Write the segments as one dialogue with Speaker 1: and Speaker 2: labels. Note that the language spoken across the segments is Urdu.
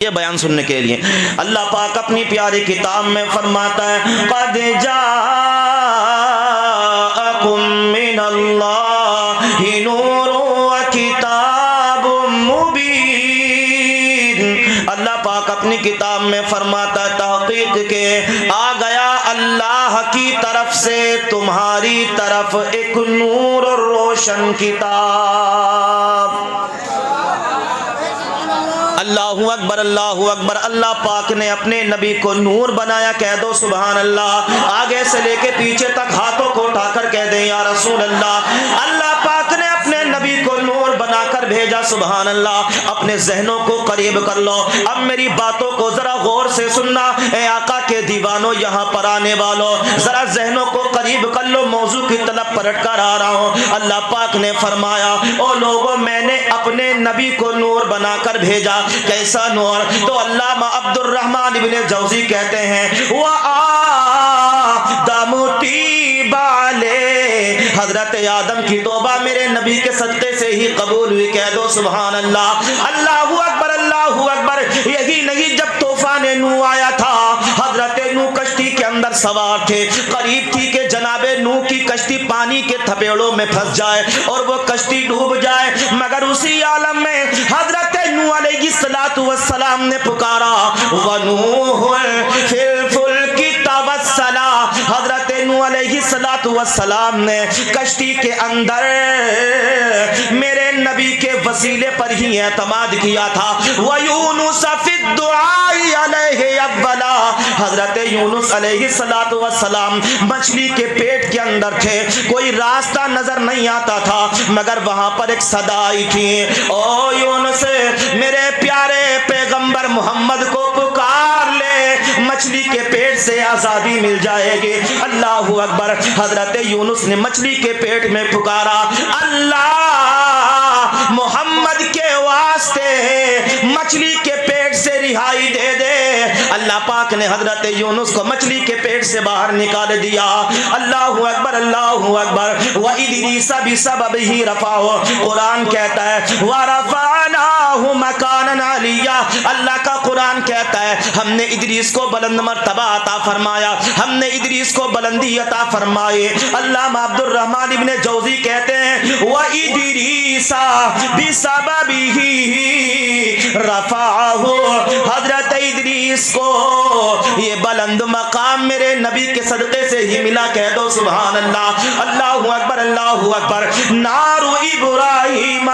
Speaker 1: یہ بیان سننے کے لیے اللہ پاک اپنی پیاری کتاب میں فرماتا ہے قد جاءکم من اللہ نور و کتاب مبین۔ اللہ پاک اپنی کتاب میں فرماتا ہے تحقیق کے آ گیا اللہ کی طرف سے تمہاری طرف ایک نور اور روشن کتاب۔ اللہ اکبر اللہ اکبر۔ اللہ پاک نے اپنے نبی کو نور بنایا، کہہ دو سبحان اللہ۔ آگے سے لے کے پیچھے تک ہاتھوں کو اٹھا کر کہہ دیں یا رسول اللہ۔ اللہ پاک نے اپنے نبی کو نور بنا کر بھیجا، سبحان اللہ۔ اپنے ذہنوں کو قریب کر لو، اب میری باتوں کو ذرا غور سے سننا۔ اے آقا کے دیوانوں، یہاں پر آنے والوں، ذرا ذہنوں کو قریب کر لو، موضوع کی طرف پلٹ کر آ رہا ہوں۔ اللہ پاک نے فرمایا او لوگوں، میں نے اپنے نبی کو نور بنا کر بھیجا۔ کیسا نور؟ تو علامہ عبد الرحمن ابن جوزی کہتے ہیں وَآدَمُ طِيبَ عَلَيْهِ، حضرت آدم کی توبہ میرے نبی کے صدقے سے ہی قبول ہوئی، کہہ دو سبحان اللہ۔ اللہ اکبر اللہ اکبر۔ یہی نہیں، جب طوفان نوح آیا تھا، حضرت نوح کشتی کے اندر سوار تھے، قریب تھی کہ جناب نوح کی کشتی پانی کے تھپیڑوں میں پھنس جائے اور وہ کشتی ڈوب جائے، مگر اسی عالم میں حضرت نوح علیہ السلام نے پکارا وَنُوحٌ فِي الْفُلْكِ تَوَسَّلَا، حضرت نوح علیہ السلام نے کشتی کے اندر میرے نبی کے وسیلے پر ہی اعتماد کیا تھا۔ وَيُونُسَ فِي الدُّعَاءِ عَلَيْهِ أَوَّلًا، حضرت یونس علیہ السلام مچھلی کے پیٹ کے اندر تھے، کوئی راستہ نظر نہیں آتا تھا، مگر وہاں پر ایک صدا آئی تھی، او یونس میرے پیارے پیغمبر محمد کو پکار لے، مچھلی کے پیٹ سے آزادی مل جائے گی۔ اللہ اکبر۔ حضرت یونس نے مچھلی کے پیٹ میں پکارا اللہ محمد کے واسطے مچھلی کے پیٹ سے رہائی دے دے۔ اللہ پاک نے حضرت یونس کو مچھلی کے پیٹ سے باہر نکال دیا۔ اللہ اکبر اللہ اکبر۔ وَإِدْرِيسَ بِسَبَبِهِ رَفَعَهُ، قرآن کہتا ہے وَرَفَعْنَاهُ مَكَانًا عَلِيًّا، اللہ کا قرآن کہتا ہے ہم نے ادریس کو بلند مرتبہ عطا فرمایا، ہم نے ادریس کو بلندی عطا فرمائے۔ علامہ عبد الرحمن ابن جوزی کہتے ہیں وَإِدْرِيسَ بِسَبَبِهِ رَفَعَهُ، حضرت ادریس کو یہ بلند مقام میرے نبی کے صدقے سے ہی ملا، کہہ دو سبحان اللہ۔ اللہ اکبر اللہ اکبر۔ نار ابراہیم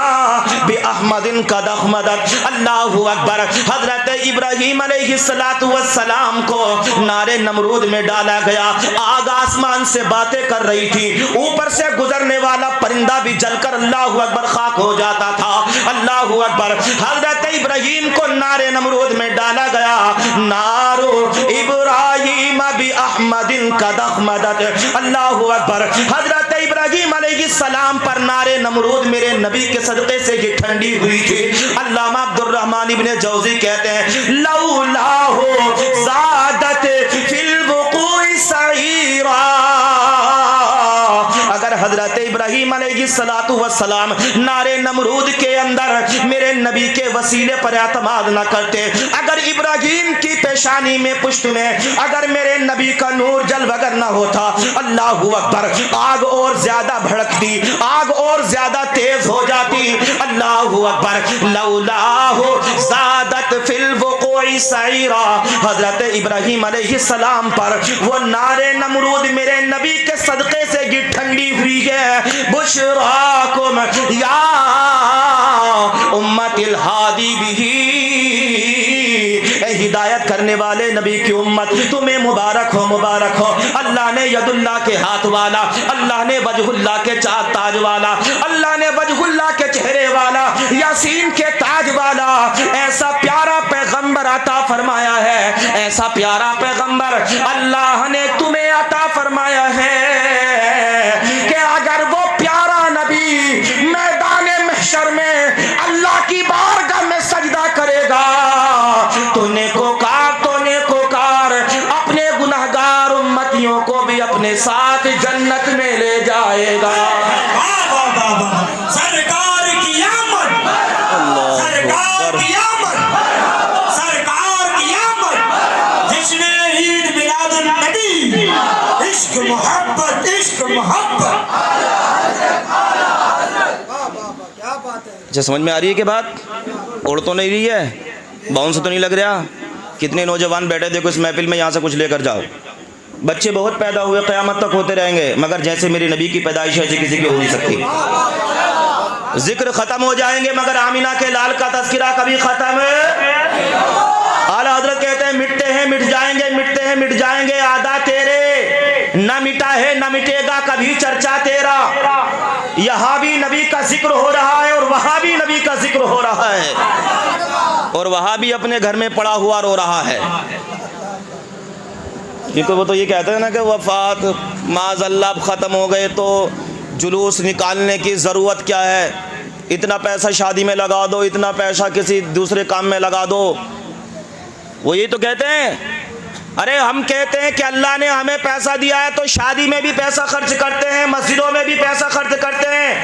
Speaker 1: باحمد قد احمدت، اللہ اکبر۔ حضرت ابراہیم علیہ السلام کو نار نمرود میں ڈالا گیا، آگ آسمان سے باتیں کر رہی تھی، اوپر سے گزرنے والا پرندہ بھی جل کر اللہ اکبر خاک ہو جاتا تھا۔ اللہ اکبر۔ حضرت ابراہیم کو نار نمرود میں ڈالا گیا، نار ابراہیم باحمد قد احمدت، اللہ اکبر۔ حضرت ابراہیم علیہ السلام پر نار نمرود میرے نبی کے صدقے سے یہ ٹھنڈی ہوئی تھی۔ علامہ عبد الرحمن ابن جوزی کہتے ہیں لولاہ زادت فی الوقوع سعیرا، اگر حضرت ابراہیم علیہ السلام نار نمرود کے اندر میرے نبی کے وسیلے پر اعتماد نہ کرتے، اگر ابراہیم کی پیشانی میں پشت میں اگر میرے نبی کا نور جل بگر نہ ہوتا، اللہ اکبر، آگ اور زیادہ بھڑکتی، آگ اور زیادہ تیز ہو جاتی۔ اللہ اکبر۔ لولاہ زادت فی الوقوع سعیرا، حضرت ابراہیم علیہ السلام پر وہ نار نمرود میرے نبی کے صدقے سے یہ ٹھنڈی ہوئی ہے۔ بشراکم یا امت الہادی بہ، اے ہدایت کرنے والے نبی کی امت، تمہیں مبارک ہو مبارک ہو۔ اللہ نے ید اللہ کے ہاتھ والا، اللہ نے وجہ اللہ کے چار تاج والا، اللہ نے وجہ اللہ کے چہرے والا، یاسین کے تاج والا ایسا پیارا پیغمبر عطا فرمایا ہے، ایسا پیارا پیغمبر اللہ نے تمہیں عطا فرمایا ہے کہ اگر وہ پیارا نبی میدان محشر میں اللہ کی بارگاہ میں سجدہ کرے گا تو نیکوکار اپنے گناہگار امتیوں کو بھی اپنے ساتھ جنت میں لے جائے گا۔ سرکار کی آمد، سرکار کی آمد، سرکار اچھا سمجھ میں آ رہی ہے کہ بات؟ اڑ تو نہیں رہی ہے، باؤنس تو نہیں لگ رہا؟ کتنے نوجوان بیٹھے دیکھو اس محفل میں، یہاں سے کچھ لے کر جاؤ۔ بچے بہت پیدا ہوئے، قیامت تک ہوتے رہیں گے، مگر جیسے میری نبی کی پیدائش ہے کسی کی ہو نہیں سکتی۔ ذکر ختم ہو جائیں گے مگر آمینہ کے لال کا تذکرہ کبھی ختم اعلیٰ حضرت کہتے ہیں مٹتے ہیں مٹ جائیں گے، مٹتے ہیں مٹ جائیں گے آدھا تیرے، نہ مٹا ہے نہ مٹے گا کبھی چرچا تیرا۔ یہاں بھی نبی کا ذکر ہو رہا ہے اور وہاں بھی نبی کا ذکر ہو رہا ہے، اور وہاں بھی اپنے گھر میں پڑا ہوا رو رہا ہے، کیونکہ وہ تو یہ کہتے ہیں نا کہ وفات معاذ اللہ اب ختم ہو گئے تو جلوس نکالنے کی ضرورت کیا ہے، اتنا پیسہ شادی میں لگا دو، اتنا پیسہ کسی دوسرے کام میں لگا دو۔ وہ یہی تو کہتے ہیں، ارے ہم کہتے ہیں کہ اللہ نے ہمیں پیسہ دیا ہے تو شادی میں بھی پیسہ خرچ کرتے ہیں، مسجدوں میں بھی پیسہ خرچ کرتے ہیں۔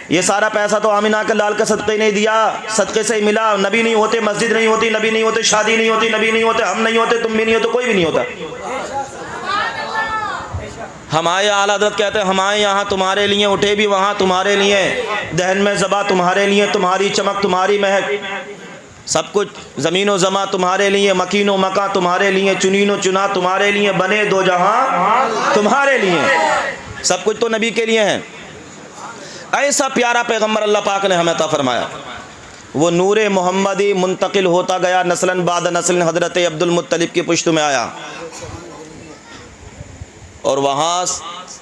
Speaker 1: یہ سارا پیسہ تو آمینہ کے لال کے صدقے نہیں دیا، صدقے سے ہی ملا۔ نبی نہیں ہوتے مسجد نہیں ہوتی، نبی نہیں ہوتے شادی نہیں ہوتی، نبی نہیں ہوتے ہم نہیں ہوتے، تم بھی نہیں ہوتے، کوئی بھی نہیں ہوتا۔ ہمارے اعلیٰ حضرت کہتے ہیں ہمارے یہاں تمہارے لیے اٹھے بھی وہاں تمہارے لیے، دہن میں زبا تمہارے لیے، تمہاری چمک تمہاری مہک، سب کچھ زمین و زماں تمہارے لیے، مکین و مکاں تمہارے لیے، چنین و چنا تمہارے لیے، بنے دو جہاں تمہارے لیے، سب کچھ تو نبی کے لیے ہے۔ ایسا پیارا پیغمبر اللہ پاک نے ہمیں عطا فرمایا، وہ نور محمدی منتقل ہوتا گیا نسلاً بعد نسل، حضرت عبد المطلب کی پشت میں آیا اور وہاں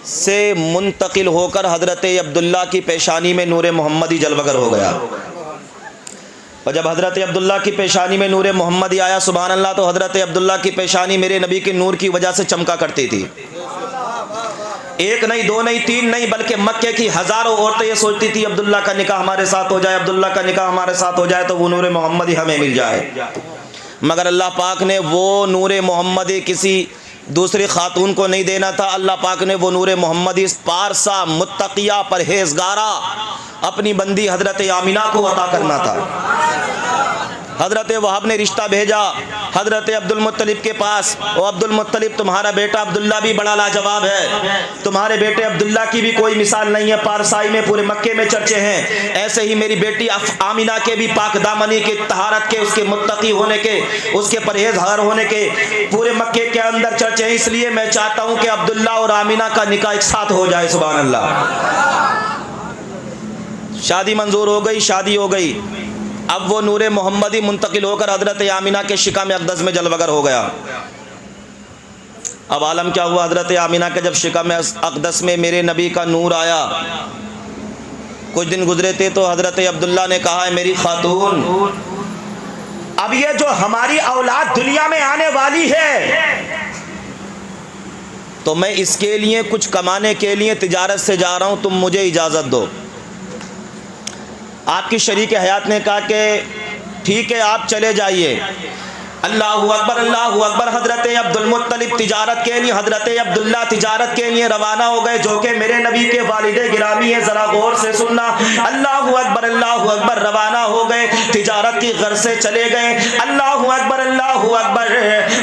Speaker 1: سے منتقل ہو کر حضرت عبداللہ کی پیشانی میں نور محمدی جلوگر ہو گیا، اور جب حضرت عبداللہ کی پیشانی میں نور محمدی آیا سبحان اللہ، تو حضرت عبداللہ کی پیشانی میرے نبی کے نور کی وجہ سے چمکا کرتی تھی۔ ایک نہیں دو نہیں تین نہیں بلکہ مکے کی ہزاروں عورتیں یہ سوچتی تھی عبداللہ کا نکاح ہمارے ساتھ ہو جائے، عبداللہ کا نکاح ہمارے ساتھ ہو جائے تو وہ نور محمدی ہمیں مل جائے، مگر اللہ پاک نے وہ نور محمدی کسی دوسری خاتون کو نہیں دینا تھا، اللہ پاک نے وہ نور محمدی پارسا متقیہ پرہیزگارہ اپنی بندی حضرت آمینہ کو عطا کرنا تھا۔ حضرت وہاب نے رشتہ بھیجا حضرت عبد المطلب کے پاس، او عبد المطلب تمہارا بیٹا عبداللہ بھی بڑا لاجواب ہے، تمہارے بیٹے عبداللہ کی بھی کوئی مثال نہیں ہے، پارسائی میں پورے مکے میں چرچے ہیں، ایسے ہی میری بیٹی آمینہ کے بھی پاک دامنی کے، طہارت کے، اس کے متقی ہونے کے، اس کے پرہیزگار ہونے کے پورے مکے کے اندر چرچے ہیں، اس لیے میں چاہتا ہوں کہ عبداللہ اور آمینہ کا نکاح ایک ساتھ ہو جائے۔ سبحان اللہ۔ شادی منظور ہو گئی، شادی ہو گئی، اب وہ نور محمدی منتقل ہو کر حضرت آمینہ کے شکم اقدس میں جلوگر ہو گیا۔ اب عالم کیا ہوا، حضرت آمینہ کے جب شکم اقدس میں میرے نبی کا نور آیا، کچھ دن گزرے تھے تو حضرت عبداللہ نے کہا ہے میری خاتون، اب یہ جو ہماری اولاد دنیا میں آنے والی ہے تو میں اس کے لیے کچھ کمانے کے لیے تجارت سے جا رہا ہوں، تم مجھے اجازت دو۔ آپ کی شریک حیات نے کہا کہ ٹھیک ہے آپ چلے جائیے۔ اللہ اکبر اللہ اکبر۔ حضرت عبد المطلب تجارت کے لیے، حضرت عبداللہ تجارت کے لیے روانہ ہو گئے، جو کہ میرے نبی کے والد گرامی ہیں، ذرا غور سے سننا۔ اللہ اکبر روانہ ہو گئے، تجارت کی غرض سے چلے گئے۔ اللہ اکبر اللہ اکبر۔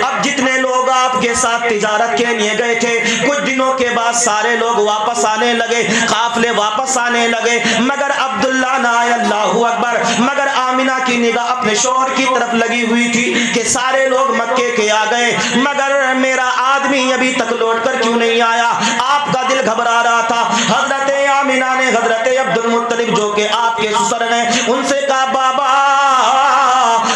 Speaker 1: اب جتنے لوگ آپ کے ساتھ تجارت کے لیے گئے تھے، کچھ دنوں کے بعد سارے لوگ واپس آنے لگے، قافلے واپس آنے لگے، مگر عبداللہ نہ آئے۔ اللہ اکبر۔ مگر آمینہ کی نگاہ اپنے شوہر کی طرف لگی ہوئی تھی کہ سارے لوگ مکے کے آ گئے، مگر میرا آدمی ابھی تک لوٹ کر کیوں نہیں آیا؟ آپ کا دل گھبرا رہا تھا۔ حضرت آمینہ نے حضرت عبد المطلب جو کہ آپ کے سسر ہیں ان سے کہا بابا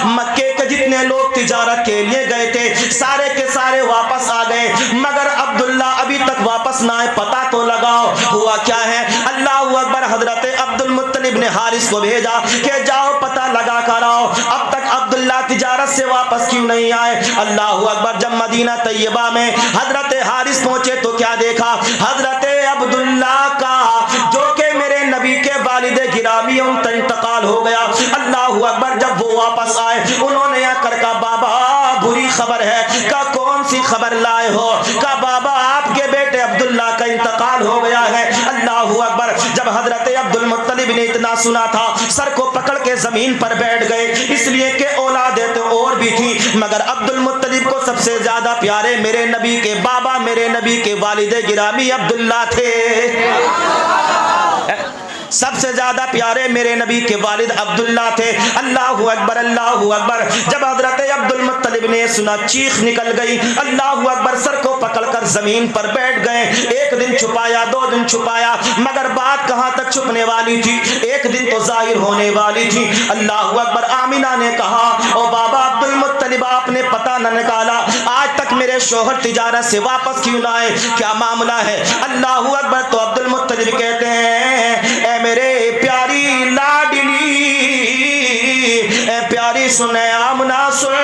Speaker 1: مکے کے جتنے لوگ تجارت کے لیے گئے تھے سارے کے سارے واپس آ گئے، مگر عبداللہ ابھی تک واپس نہ آئے، پتہ تو لگاؤ ہوا کیا ہے۔ اللہ اکبر۔ حضرت عبد المطلب نے حارث کو بھیجا کہ جاؤ پتہ لگا کر آؤ اب تک عبداللہ تجارت سے واپس کیوں نہیں آئے۔ اللہ اکبر۔ جب مدینہ طیبہ میں حضرت حارث پہنچے تو کیا دیکھا؟ حضرت عبداللہ کا جو کہ میرے نبی کے والد گرامی ان کا انتقال ہو گیا۔ اللہ اکبر۔ جب وہ واپس آئے انہوں نے آ کر کہا بابا بری خبر ہے۔ کہا کون سی خبر لائے ہو؟ کہا بابا آپ کے بیٹے عبداللہ کا انتقال ہو گیا ہے۔ اللہ اکبر۔ جب حضرت عبد المطلب نے اتنا سنا تھا سر کو پکڑ کے زمین پر بیٹھ گئے، اس لیے کہ اولادیں تو اور بھی تھی، مگر عبد المطلب کو سب سے زیادہ پیارے میرے نبی کے بابا، میرے نبی کے والد گرامی عبداللہ تھے۔ سب سے زیادہ پیارے میرے نبی کے والد عبداللہ تھے. اللہ اکبر اللہ اکبر. جب حضرت عبد المطلب نے سنا چیخ نکل گئی, اللہ اکبر, سر کو پکڑ کر زمین پر بیٹھ گئے. ایک دن چھپایا, 2 دن چھپایا, مگر بات کہاں تک چھپنے والی تھی, ایک دن تو ظاہر ہونے والی تھی. اللہ اکبر. آمینہ نے کہا او بابا عبد المطلب, آپ نے پتہ نہ نکالا, آج تک میرے شوہر تجارت سے واپس کیوں نہ آئے, کیا معاملہ ہے؟ اللہ اکبر. تو عبد المطلب کہتے ہیں اے میرے پیاری لاڈلی, اے پیاری سنے آمنہ سن,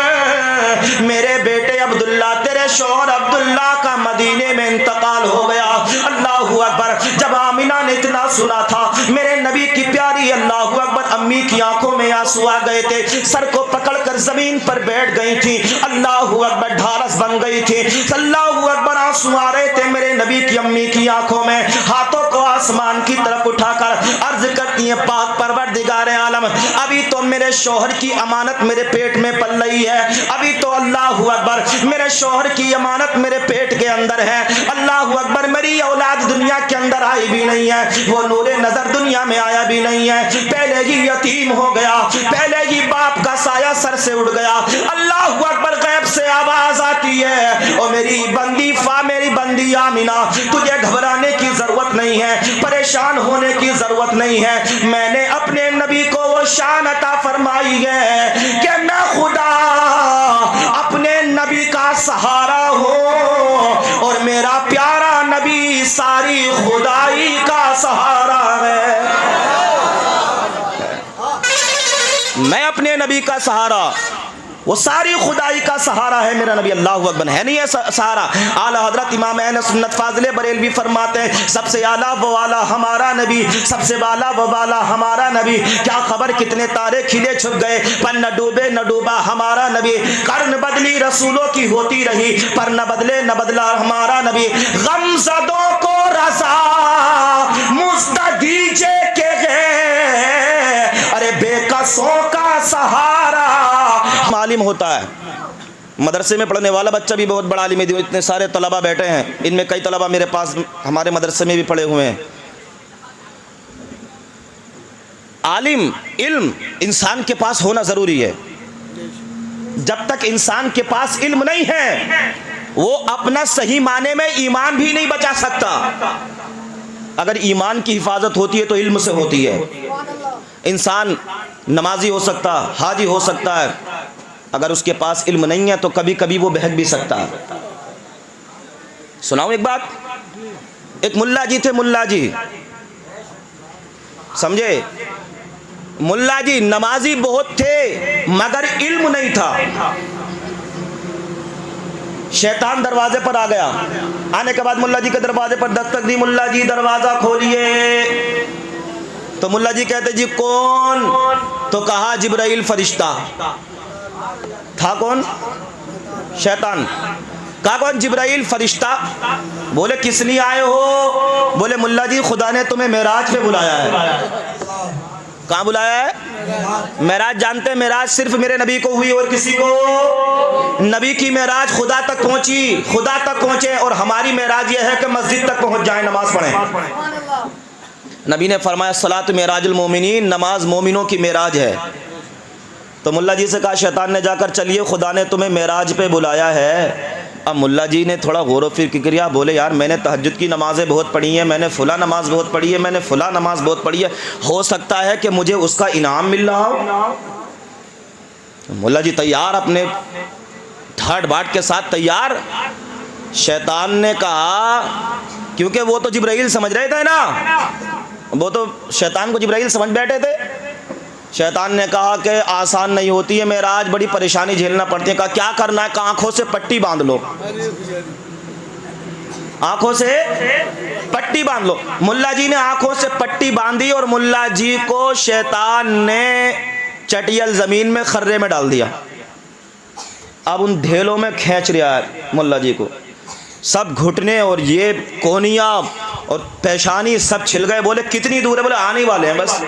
Speaker 1: میرے بیٹے عبداللہ, تیرے شوہر عبداللہ کا مدینے میں انتقال ہو گیا. اللہ اکبر. جب آمینہ نے اتنا سنا تھا, میرے نبی کی پیاری اللہ اکبر امی کی آنکھوں میں آنسو آ گئے تھے, سر کو پکڑ کر زمین پر بیٹھ گئی تھی. اللہ اکبر. ڈھارس بن گئی تھی. اللہ اکبر. آنسو آ رہے تھے میرے نبی کی امی کی آنکھوں میں. ہاتھوں کو آسمان کی طرف اٹھا کر عرض کرتی ہیں پاک پروردگار عالم, ابھی تو میرے شوہر کی امانت میرے پیٹ میں پل رہی ہے, ابھی تو اللہ اکبر میرے شوہر کی امانت میرے پیٹ کے اندر ہے. اللہ اکبر. میری اولاد دنیا کے اندر آئی بھی نہیں ہے, وہ نور نظر دنیا میں آیا بھی نہیں ہے, پہلے ہی یتیم ہو گیا, پہلے ہی باپ کا سایہ سر سے اڑ گیا. اللہ اکبر. غیب سے آواز آتی ہے او میری بندی میری بندی آمینہ, تجھے گھبرانے کی ضرورت نہیں ہے, پریشان ہونے کی ضرورت نہیں ہے. میں نے اپنے نبی کو وہ شان عطا فرمائی ہے کہ میں خدا اپنے نبی کا سہارا ہوں, اور میرا پیارا نبی ساری خدائی کا سہارا ہے. میں اپنے نبی کا سہارا, وہ ساری خدائی کا سہارا ہے میرا نبی. اللہ اکبر. ہے نہیں ہے سہارا. اعلی حضرت امام اہل سنت فاضل بریلوی فرماتے ہیں سب سے اعلیٰ و والا ہمارا نبی, سب سے بالا و بالا ہمارا نبی. کیا خبر کتنے تارے کھلے چھپ گئے, پر نہ ڈوبے نہ ڈوبا ہمارا نبی. قرن بدلی رسولوں کی ہوتی رہی, پر نہ بدلے نہ بدلا ہمارا نبی. غم زدوں کو رضا مستدیجے کے گئے, ارے بے کسوں کا سہارا. عالم ہوتا ہے, مدرسے میں پڑھنے والا بچہ بھی بہت بڑا عالم ہے. اتنے سارے طلبہ بیٹھے ہیں, ان میں کئی طلبہ میرے پاس ہمارے مدرسے میں بھی پڑھے ہوئے ہیں. عالم علم انسان کے پاس ہونا ضروری ہے. جب تک انسان کے پاس علم نہیں ہے وہ اپنا صحیح معنی میں ایمان بھی نہیں بچا سکتا. اگر ایمان کی حفاظت ہوتی ہے تو علم سے ہوتی ہے. انسان نمازی ہو سکتا, حاجی ہو سکتا ہے, اگر اس کے پاس علم نہیں ہے تو کبھی کبھی وہ بہک بھی سکتا ہے. سناؤں ایک بات. ایک ملا جی تھے, ملا جی سمجھے, ملا جی نمازی بہت تھے مگر علم نہیں تھا. شیطان دروازے پر آ گیا. آنے کے بعد ملا جی کے دروازے پر دستک دی, ملا جی دروازہ کھولیے. تو ملا جی کہتے جی کون؟ تو کہا جبرائیل فرشتہ. تھا کون؟ شیطان. کہا کون؟ جبرائیل فرشتہ. بولے کس لیے آئے ہو؟ بولے ملا جی خدا نے تمہیں معراج پہ بلایا ہے. کہاں بلایا ہے؟ معراج جانتے ہیں, معراج صرف میرے نبی کو ہوئی اور کسی کو. نبی کی معراج خدا تک پہنچی, خدا تک پہنچے, اور ہماری معراج یہ ہے کہ مسجد تک پہنچ جائیں, نماز پڑھیں. نبی نے فرمایا صلاۃ معراج المومنین, نماز مومنوں کی معراج ہے. تو ملا جی سے کہا شیطان نے جا کر چلیے خدا نے تمہیں معراج پہ بلایا ہے. اب ملا جی نے تھوڑا غور و فکر کیا, بولے یار میں نے تہجد کی نمازیں بہت پڑھی ہیں, میں نے فلاں نماز بہت پڑھی ہے, میں نے فلاں نماز بہت پڑھی ہے, ہو سکتا ہے کہ مجھے اس کا انعام مل رہا ہو. ملا جی تیار, اپنے ٹھاٹ باٹ کے ساتھ تیار. شیطان نے کہا, کیونکہ وہ تو جبرائیل سمجھ رہے تھے نا, وہ تو شیطان کو جبرائیل سمجھ بیٹھے تھے. شیطان نے کہا کہ آسان نہیں ہوتی ہے معراج, بڑی پریشانی جھیلنا پڑتی ہے. کہا کیا کرنا ہے؟ کہ آنکھوں سے پٹی باندھ لو, آنکھوں سے پٹی باندھ لو. ملا جی نے آنکھوں سے پٹی باندھی اور ملا جی کو شیطان نے چٹیل زمین میں خرے میں ڈال دیا. اب ان ڈھیلوں میں کھینچ رہا ہے ملا جی کو, سب گھٹنے اور یہ کونیاں اور پیشانی سب چھل گئے. بولے کتنی دور ہے؟ بولے آنے والے ہیں بس.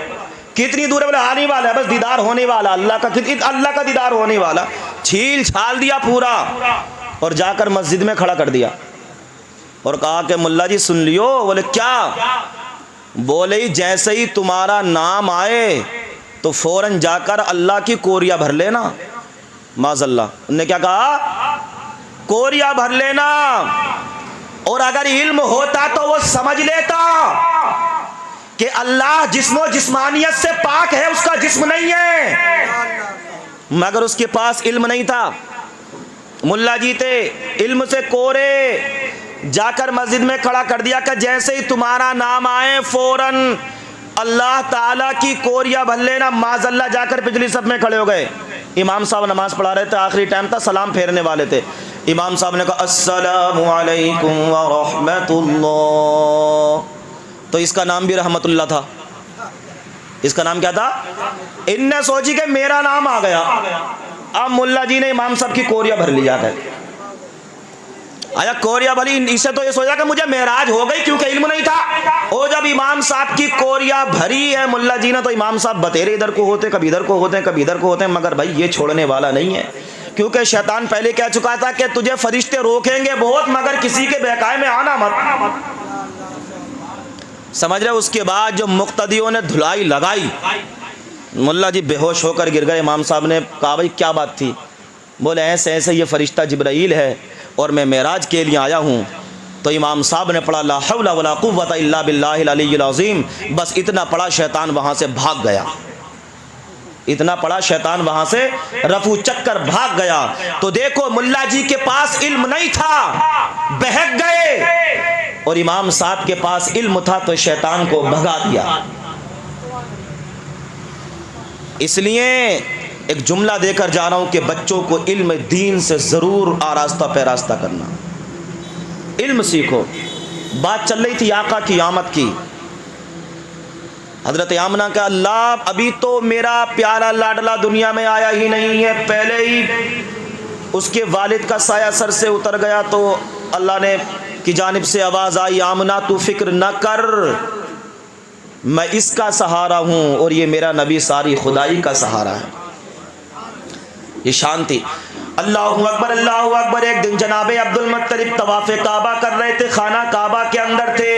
Speaker 1: کتنی دور ہے؟ بولے آنے والا ہے بس, دیدار ہونے والا اللہ کا دیدار ہونے والا. چھیل چھال دیا پورا اور جا کر مسجد میں کھڑا کر دیا اور کہا کہ ملا جی سن لیو. بولے کیا؟ بولے جیسے ہی تمہارا نام آئے تو فوراً جا کر اللہ کی کوریا بھر لینا. معاذ اللہ، انہوں نے کیا کہا؟ کوریا بھر لینا. اور اگر علم ہوتا تو وہ سمجھ لیتا کہ اللہ جسم و جسمانیت سے پاک ہے، اس کا جسم نہیں ہے، مگر اس کے پاس علم نہیں تھا. ملا جی تھے، علم سے کورے، جا کر مسجد میں کھڑا کر دیا کہ جیسے ہی تمہارا نام آئے فوراً اللہ تعالیٰ کی کوریا بھر لینا. معاذ اللہ جا کر پچھلی صف میں کھڑے ہو گئے. امام صاحب نماز پڑھا رہے تھے، آخری ٹائم تھا، سلام پھیرنے والے تھے. امام صاحب نے کہا السلام علیکم ورحمۃ اللہ. تو اس کا نام بھی رحمت اللہ تھا. اس کا نام کیا تھا؟ ان نے سوچی کہ میرا نام آ گیا. اب ملا جی نے امام صاحب کی کوریا بھر لیا ہے. آیا کوریا بھلی، اسے تو یہ سوچا کہ مجھے معراج ہو گئی کیونکہ علم نہیں تھا. اور جب امام صاحب کی کوریا بھری ہے ملا جی نے تو امام صاحب بتیرے ادھر کو ہوتے، کبھی ادھر کو ہوتے ہیں، کبھی ادھر کو ہوتے ہیں، مگر بھائی یہ چھوڑنے والا نہیں ہے. کیونکہ شیطان پہلے کہہ چکا تھا کہ تجھے فرشتے روکیں گے بہت، مگر کسی کے بہکائے میں آنا مت. سمجھ رہے؟ اس کے بعد جو مقتدیوں نے دھلائی لگائی، ملا جی بے ہوش ہو کر گر گئے. امام صاحب نے کہا بھائی کیا بات تھی؟ بولے ایسے ایسے یہ فرشتہ جبرائیل ہے اور میں معراج کے لیے آیا ہوں. تو امام صاحب نے پڑھا لا حول ولا قوت الا باللہ العلی العظیم. بس اتنا پڑھا شیطان وہاں سے بھاگ گیا. اتنا پڑھا شیطان وہاں سے رفو چکر بھاگ گیا. تو دیکھو ملا جی کے پاس علم نہیں تھا، بہک گئے، اور امام صاحب کے پاس علم تھا تو شیطان کو بھگا دیا. اس لیے ایک جملہ دے کر جا رہا ہوں کہ بچوں کو علم دین سے ضرور آراستہ پیراستہ کرنا. علم سیکھو. بات چل رہی تھی آقا کی آمد کی. حضرت آمنہ کا اللہ ابھی تو میرا پیارا لاڈلا دنیا میں آیا ہی نہیں ہے، پہلے ہی اس کے والد کا سایہ سر سے اتر گیا. تو اللہ نے کی جانب سے آواز آئی آمنہ تو فکر نہ کر، میں اس کا سہارا ہوں اور یہ میرا نبی ساری خدائی کا سہارا ہے. یہ شانتی. اللہ اکبر اللہ اکبر. ایک دن جناب عبد المطلب طواف کعبہ کر رہے تھے، خانہ کعبہ کے اندر تھے.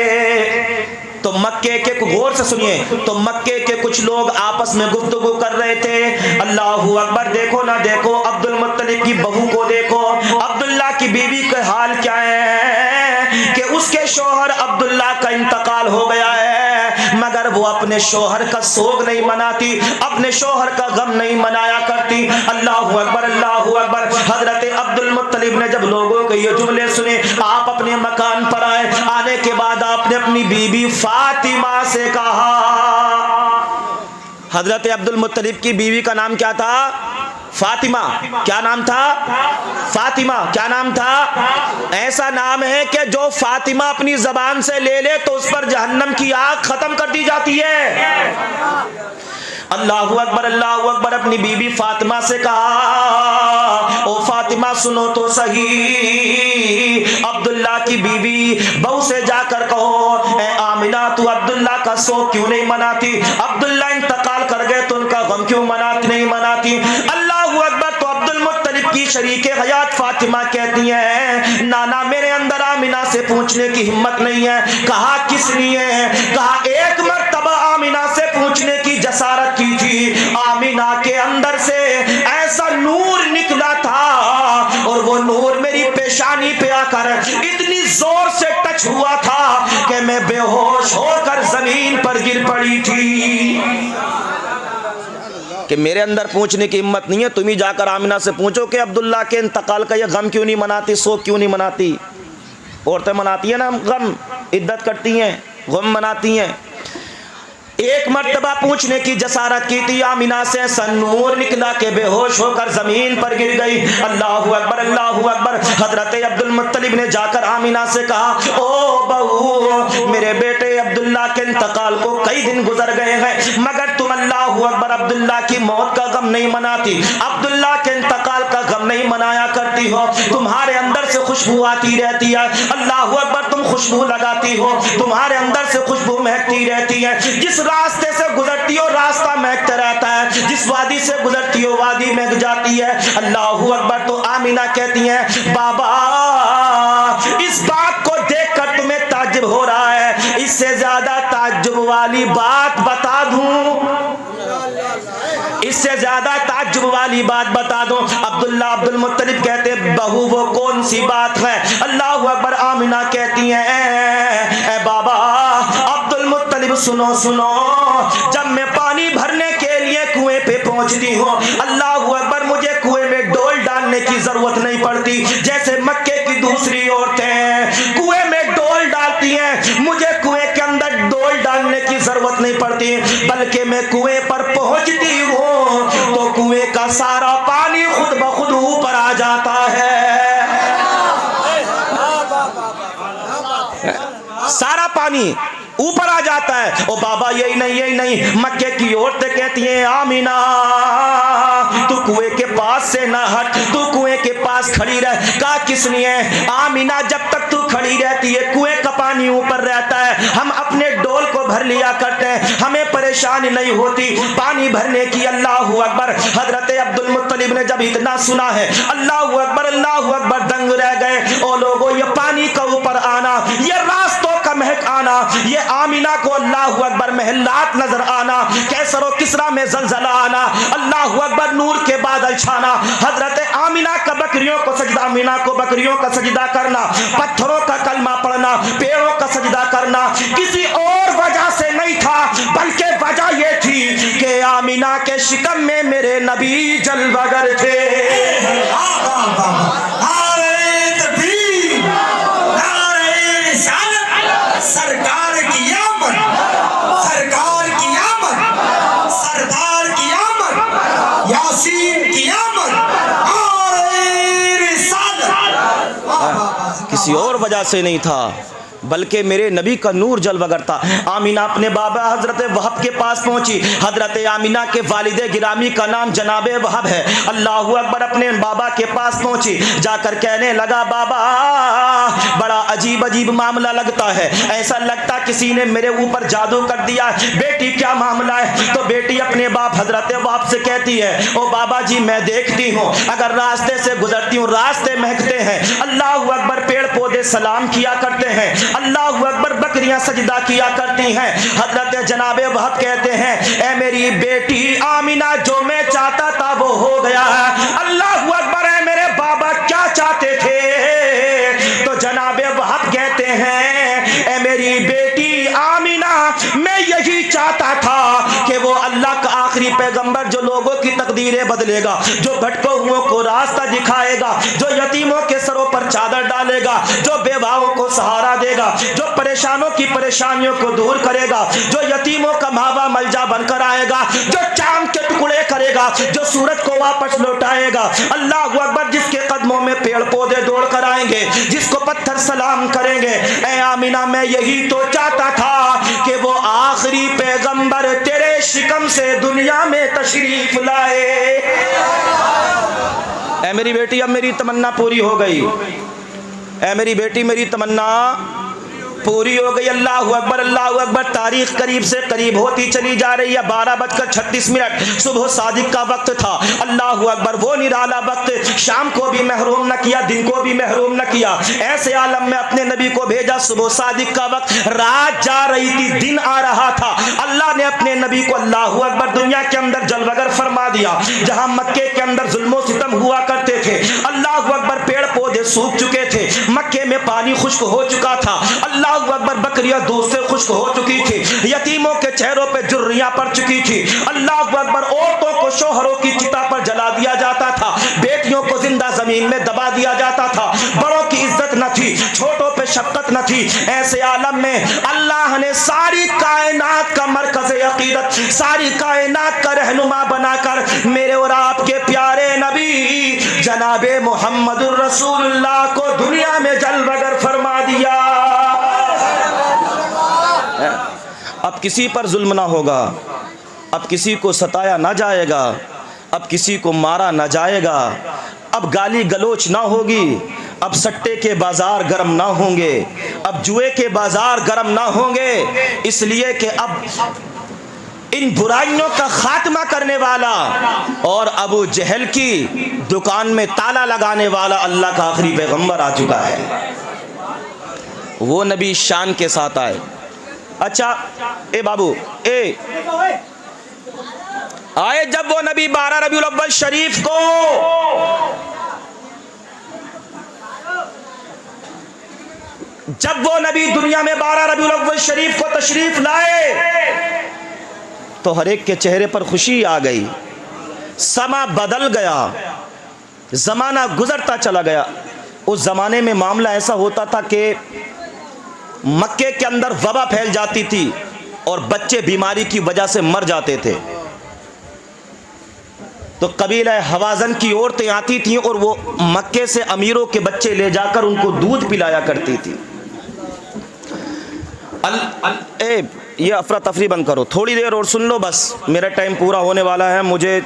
Speaker 1: تو مکے کے، غور سے سنیے، تو مکے کے کچھ لوگ آپس میں گفتگو کر رہے تھے. اللہ اکبر. دیکھو نہ دیکھو عبد المطلب کی بہو کو دیکھو، عبداللہ کی بیوی کا حال کیا ہے کہ اس کے شوہر عبداللہ کا انتقال ہو گیا ہے، مگر وہ اپنے شوہر کا سوگ نہیں مناتی، اپنے شوہر کا غم نہیں منایا کرتی. اللہ اکبر اللہ اکبر. حضرت عبد المطلب نے جب لوگوں کے یہ جملے سنے، آپ اپنے مکان پر آئے. آنے کے بعد آپ نے اپنی بیوی فاطمہ سے کہا. حضرت عبد المطلب کی بیوی کا نام کیا تھا؟ فاطمہ. کیا نام تھا؟ فاطمہ. کیا نام تھا؟ ایسا نام ہے کہ جو فاطمہ اپنی زبان سے لے لے تو اس پر جہنم کی آگ ختم کر دی جاتی ہے. اللہ اکبر اللہ اکبر. اپنی بیوی فاطمہ سے کہا او فاطمہ سنو تو صحیح، عبداللہ کی بیوی بہو سے جا کر کہو اے آمنہ تو عبداللہ کا سوگ کیوں نہیں مناتی؟ عبداللہ انتقال کر گئے تو ان کا غم کیوں نہیں مناتی؟ اللہ اکبر. تو عبد المطلب کی شریک حیات فاطمہ کہتی ہیں نانا میرے اندر آمنہ سے پوچھنے کی ہمت نہیں ہے. کہا کس لیے؟ کہا ایک مرتبہ آمنہ سے پوچھنے کی جسارت کی تھی، آمنہ کے اندر سے ایسا نور نکلا تھا اور وہ نور میری پیشانی پہ آ کر اتنی زور سے ٹچ ہوا تھا کہ میں بے ہوش ہو کر زمین پر گر پڑی تھی. کہ میرے اندر پوچھنے کی ہمت نہیں ہے، تم ہی جا کر آمنہ سے پوچھو کہ عبداللہ کے انتقال کا یہ غم کیوں نہیں مناتی، سوگ کیوں نہیں مناتی. عورتیں مناتی ہیں نا غم، عدت کرتی ہیں، غم مناتی ہیں. ایک مرتبہ پوچھنے کی جسارت کی تھی، آمنہ سے نور نکلا کہ بے ہوش ہو کر زمین پر گر گئی. اللہ اکبر اللہ اکبر. حضرت عبد المطلب نے جا کر آمنہ سے کہا او بہو میرے بیٹے عبداللہ کے انتقال کو کئی دن گزر گئے ہیں، مگر تم اللہ اکبر عبداللہ کی موت کا غم نہیں مناتی، عبداللہ کے انتقال کا غم نہیں منایا کرتی ہو. تمہارے اندر سے خوشبو آتی رہتی ہے، اللہ اکبر، تم خوشبو لگاتی ہو، تمہارے اندر سے خوشبو مہکتی رہتی ہے. جس راستے سے گزرتی ہو راستہ مہکتا رہتا ہے، جس وادی سے گزرتی ہو وادی مہک جاتی ہے. اللہ اکبر. تو آمنہ کہتی ہیں بابا اس بات کو دیکھ کر تمہیں تعجب ہو رہا ہے، اس سے زیادہ تعجب والی بات بتا دوں، اس سے زیادہ تعجب والی بات بتا دوں؟ عبداللہ عبد المطلب کہتے بہو وہ کون سی بات ہے؟ اللہ اکبر۔ آمینہ کہتی ہیں اے بابا عبد المطلب سنو سنو، جب میں پانی بھرنے کے لیے کنویں پہ پہنچتی ہوں، اللہ اکبر، مجھے کنویں میں ڈول ڈالنے کی ضرورت نہیں پڑتی جیسے مکے کی دوسری عورتیں کنویں میں ڈول ڈالتی ہیں، مجھے کنویں کے اندر ڈول ڈالنے کی ضرورت نہیں پڑتی، بلکہ میں کنویں پر پہنچتی ہوں تو کنویں کا سارا پانی خود بخود اوپر آ جاتا ہے، سارا پانی اوپر آ جاتا ہے۔ او بابا یہی نہیں، مکے کی عورتیں کہتی ہیں آمینہ تو کنویں کے پاس سے نہ ہٹ، تو کنویں کے پاس کھڑی رہ۔ کہا کس لیے؟ آمینہ جب تک تو کھڑی رہتی ہے کنویں کا پانی اوپر رہتا ہے، ہم اپنے ڈول کو بھر لیا کرتے ہیں، ہمیں پریشانی نہیں ہوتی پانی بھرنے کی۔ اللہ اکبر۔ حضرت عبد المطلب نے جب اتنا سنا ہے، اللہ اکبر، دنگ رہ گئے۔ او لوگوں، یہ پانی کا اوپر آنا، یہ راستوں کا مہک آنا، یہ آمینہ کو اللہ اکبر محلات نظر آنا، کیسر و کسرا میں زلزلہ آنا، اللہ اکبر نور کے بادل چھانا، حضرت آمینہ کا بکریوں کو سجدہ، آمینہ کو بکریوں کا سجدہ کرنا، پتھروں کا کلمہ پڑھنا، پیڑوں کا سجدہ کرنا کسی اور وجہ سے نہیں تھا، بلکہ وجہ یہ تھی کہ آمینہ کے شکم میں میرے نبی جلوگر تھے۔
Speaker 2: سرکار کی آمد، سرکار کی آمد، سردار کی آمد، یاسین کی آمد،
Speaker 1: کسی اور وجہ سے نہیں تھا بلکہ میرے نبی کا نور جلوگر تھا۔ آمینہ اپنے بابا حضرت وہب کے پاس پہنچی۔ حضرت آمینہ کے والد گرامی کا نام جناب وہب ہے۔ اللہ اکبر، اپنے بابا کے پاس پہنچی، جا کر کہنے لگا بابا بڑا عجیب معاملہ لگتا ہے، ایسا لگتا کسی نے میرے اوپر جادو کر دیا، بیٹی کیا معاملہ ہے؟ تو بیٹی اپنے باپ حضرت وہب سے کہتی ہے او بابا جی میں دیکھتی ہوں اگر راستے سے گزرتی ہوں راستے مہکتے ہیں، اللہ اکبر، پیڑ پودے سلام کیا کرتے ہیں، اللہ اکبر، بکریاں سجدہ کیا کرتی ہیں۔ حضرت جناب وہب کہتے ہیں اے میری بیٹی آمینہ، جو میں چاہتا تھا وہ ہو گیا ہے۔ اللہ اکبر، اے میرے بابا کیا چاہتے تھے؟ تو جناب وہب کہتے ہیں اے میری بیٹی آمینہ، میں یہی چاہتا تھا کہ وہ اللہ کا آخری پیغمبر جو لوگوں کی تقدیریں بدلے گا، جو بھٹکوں ہوئوں کو راستہ دکھائے گا، جو یتیموں کے سروں پر چادر ڈالے گا، جو بیواؤں کو سہارا دے گا، جو پریشانوں کی پریشانیوں کو دور کرے گا، جو یتیموں کا ماوا ملجا بن کر آئے گا، جو چاند کے ٹکڑے کرے گا، جو سورج کو واپس لوٹائے گا، اللہ اکبر، جس کے قدموں میں پیڑ پودے دوڑ کر آئیں گے، جس کو پتھر سلام کریں گے۔ اے آمینہ، میں یہی تو چاہتا تھا کہ وہ آخری پیغمبر تیرے شکم سے دنیا میں تشریف لائے۔ اے میری بیٹی، اب میری تمنا پوری ہو گئی، اے میری بیٹی میری تمنا پوری ہو گئی۔ اللہ اکبر، اللہ اکبر۔ تاریخ قریب سے قریب ہوتی چلی جا رہی ہے۔ 12:36 صبح صادق کا وقت تھا۔ اللہ اکبر، وہ نرالا وقت شام کو بھی محروم نہ کیا، دن کو بھی محروم نہ کیا، ایسے عالم میں اپنے نبی کو بھیجا۔ صبح صادق کا وقت، رات جا رہی تھی، دن آ رہا تھا۔ اللہ نے اپنے نبی کو اللہ اکبر دنیا کے اندر جلوگر فرما دیا۔ جہاں مکے کے اندر ظلم و ستم ہوا کرتے تھے، اللہ اکبر، پیڑ پودے سوکھ چکے تھے، مکے میں پانی خشک ہو چکا تھا، اللہ اکبر، بکریاں دودھ سے خشک ہو چکی تھی، یتیموں کے چہروں پہ جرریاں پڑ چکی تھی، اللہ اکبر، عورتوں کو شوہروں کی چتا پر جلا دیا جاتا تھا، بیٹیوں کو زندہ زمین میں دبا دیا جاتا تھا، بڑوں کی عزت نہ تھی، چھوٹوں پہ شفقت نہ تھی۔ ایسے عالم میں اللہ نے ساری کائنات کا مرکز عقیدت، ساری کائنات کا رہنما بنا کر میرے اور آپ کے پیارے نبی جناب محمد الرسول اللہ کو دنیا میں جلوگر فرما دیا۔ اب کسی پر ظلم نہ ہوگا، اب کسی کو ستایا نہ جائے گا، اب کسی کو مارا نہ جائے گا، اب گالی گلوچ نہ ہوگی، اب سٹے کے بازار گرم نہ ہوں گے، اب جوئے کے بازار گرم نہ ہوں گے، اس لیے کہ اب ان برائیوں کا خاتمہ کرنے والا اور ابو جہل کی دکان میں تالا لگانے والا اللہ کا آخری پیغمبر آ چکا ہے۔ وہ نبی شان کے ساتھ آئے، اچھا اے بابو اے آئے جب وہ نبی 12 ربیع الاول شریف کو جب وہ نبی دنیا میں 12 ربیع الاول شریف کو تشریف لائے تو ہر ایک کے چہرے پر خوشی آ گئی، سما بدل گیا، زمانہ گزرتا چلا گیا۔ اس زمانے میں معاملہ ایسا ہوتا تھا کہ مکے کے اندر وبا پھیل جاتی تھی اور بچے بیماری کی وجہ سے مر جاتے تھے، تو قبیلہ حوازن کی عورتیں آتی تھیں اور وہ مکے سے امیروں کے بچے لے جا کر ان کو دودھ پلایا کرتی تھی۔ یہ افراتفری بند کرو، تھوڑی دیر اور سن لو، بس میرا ٹائم پورا ہونے والا ہے، مجھے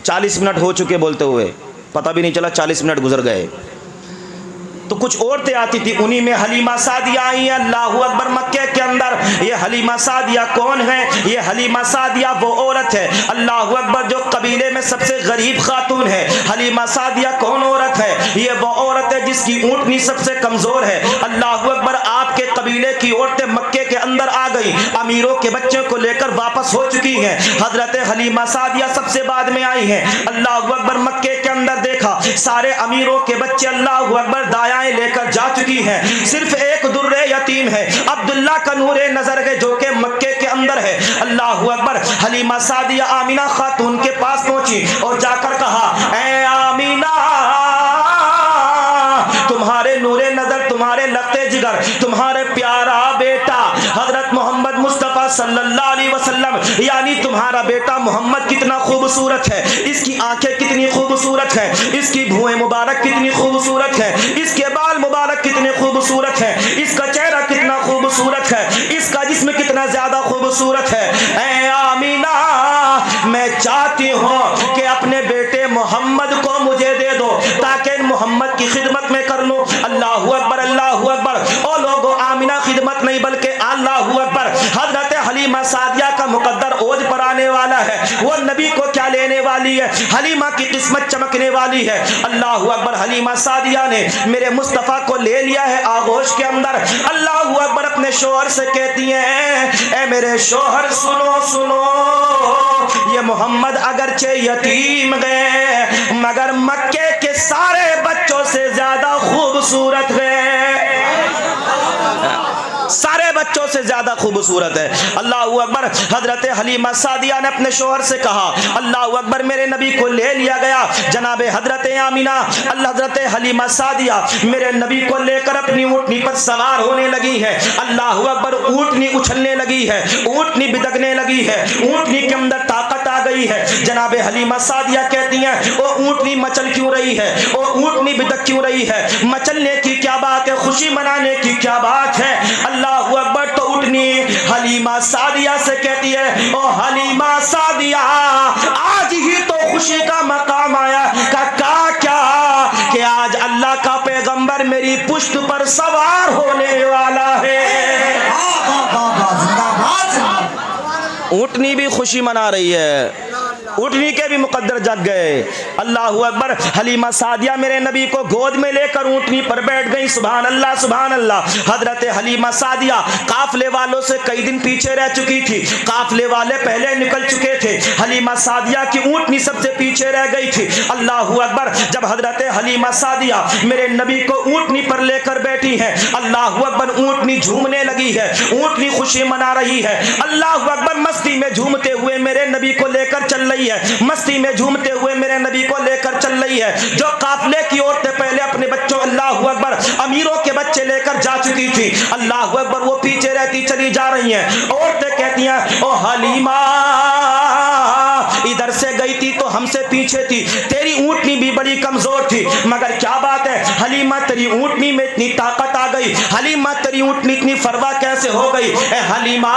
Speaker 1: 40 منٹ ہو چکے بولتے ہوئے، پتہ بھی نہیں چلا 40 منٹ گزر گئے۔ تو کچھ عورتیں آتی تھی، انہی میں حلیمہ سعدیہ آئی ہیں۔ اللہ اکبر! مکے کے اندر یہ حلیمہ سعدیہ کون ہے؟ یہ حلیمہ سعدیہ وہ عورت ہے، اللہ اکبر، جو قبیلے میں سب سے غریب خاتون ہے۔ حلیمہ سعدیہ کون عورت ہے؟ یہ وہ عورت ہے جس کی اونٹنی سب سے کمزور ہے۔ اللہ اکبر! آپ کے قبیلے کی عورتیں مکے کے اندر آ گئی، امیروں کے بچوں کو لے کر واپس ہو چکی ہیں۔ حضرت حلیمہ سعدیہ سب سے بعد میں آئی ہیں۔ اللہ اکبر! مکے کے اندر دیکھا سارے امیروں کے بچے اللہ اکبر دایاں لے کر جا چکی ہیں، صرف ایک در یتیم ہے، عبداللہ کا نور نظر ہے جو کہ مکے کے اندر ہے۔ اللہ اکبر! حلیمہ سعدیہ آمینہ خاتون کے پاس پہنچی اور جا کر کہا، اے آمینہ، تمہارے نور نظر، تمہارے لگتے جگر، تمہارے پیارا بیٹا حضرت محمد مصطفیٰ صلی اللہ علیہ وسلم، یعنی تمہارا بیٹا محمد کتنا خوبصورت ہے، اس کی آنکھیں کتنی خوبصورت ہیں، اس کی بھویں مبارک کتنی خوبصورت ہیں، اس کے بال مبارک کتنے خوبصورت ہیں، اس کا چہرہ کتنا خوبصورت ہے، اس کا جسم کتنا زیادہ خوبصورت ہے۔ اے آمینہ، میں چاہتی ہوں کہ اپنے بیٹے محمد کو مجھے دے دو تاکہ محمد کی خدمت میں کر لوں۔ اللہ اکبر! اللہ اکبر! او لوگو، آمینہ خدمت نہیں بلکہ اللہ اکبر حضرت حلیمہ سعدیہ کا مقدر اوج پر آنے والا ہے، وہ نبی کو کیا لینے والی ہے، حلیمہ کی قسمت چمکنے والی ہے۔ اللہ اکبر! حلیمہ سعدیہ نے میرے مصطفیٰ کو لے لیا ہے آغوش کے اندر۔ اللہ اکبر! اپنے شوہر سے کہتی ہیں، اے میرے شوہر سنو سنو، یہ محمد اگرچہ یتیم گئے مگر مکے کے سارے بچوں سے زیادہ خوبصورت ہے، سارے بچوں سے زیادہ خوبصورت ہے۔ اللہ اکبر! حضرت حلیمہ سعدیہ نے اپنے شوہر سے کہا، اللہ اکبر، میرے نبی کو لے لیا گیا۔ جناب حضرت آمینہ حضرت حلیمہ سعدیہ میرے نبی کو لے کر اپنی اونٹنی پر سوار ہونے لگی ہے۔ اللہ اکبر! اونٹنی اچھلنے لگی ہے، اونٹنی بدکنے لگی ہے، اونٹنی کے اندر طاقت آ گئی ہے۔ جناب حلیمہ سعدیہ کہتی ہیں، وہ اونٹنی مچل کیوں رہی ہے، وہ اونٹنی بدک کیوں رہی ہے؟ مچلنے کی کیا بات ہے، خوشی منانے کی کیا بات ہے؟ اللہ اکبر! تو اٹھنی حلیمہ سعدیہ سے کہتی ہے، او حلیمہ سعدیہ، آج ہی تو خوشی کا مقام آیا، کہا کیا کہ آج اللہ کا پیغمبر میری پشت پر سوار ہونے والا ہے۔ اونٹنی بھی خوشی منا رہی ہے، اٹھنی کے بھی مقدر جگ گئے۔ اللہ اکبر! حلیمہ سعدیہ میرے نبی کو گود میں لے کر اونٹنی پر بیٹھ گئی۔ سبحان اللہ، سبحان اللہ! حضرت حلیمہ سعدیہ قافلے والوں سے کئی دن پیچھے رہ چکی تھی، قافلے والے پہلے نکل چکے تھے، حلیمہ سعدیہ کی اونٹنی سب سے پیچھے رہ گئی تھی۔ اللہ اکبر! جب حضرت حلیمہ سعدیہ میرے نبی کو اونٹنی پر لے کر بیٹھی ہیں، اللہ اکبر! اونٹنی جھومنے لگی ہے، اونٹنی خوشی منا رہی ہے۔ اللہ اکبر! مستی میں جھومتے ہوئے میرے نبی کو لے کر چل رہی ہے، مستی میں جھومتے ہوئے میرے نبی کو لے کر چل رہی ہے۔ جو قافلے کی عورتیں پہلے اپنے بچوں، اللہ اکبر، امیروں کے بچے لے کر جا چکی تھی، اللہ اکبر، وہ پیچھے رہتی چلی جا رہی ہیں۔ عورتیں کہتی ہیں، او حلیمہ، ادھر سے گئی تھی تو ہم سے پیچھے تھی، تیری اونٹنی بھی بڑی کمزور تھی، مگر کیا بات ہے حلیمہ، تیری اونٹنی میں اتنی طاقت آ گئی، حلیمہ تیری اونٹنی اتنی فروا کیسے ہو گئی؟ اے حلیمہ،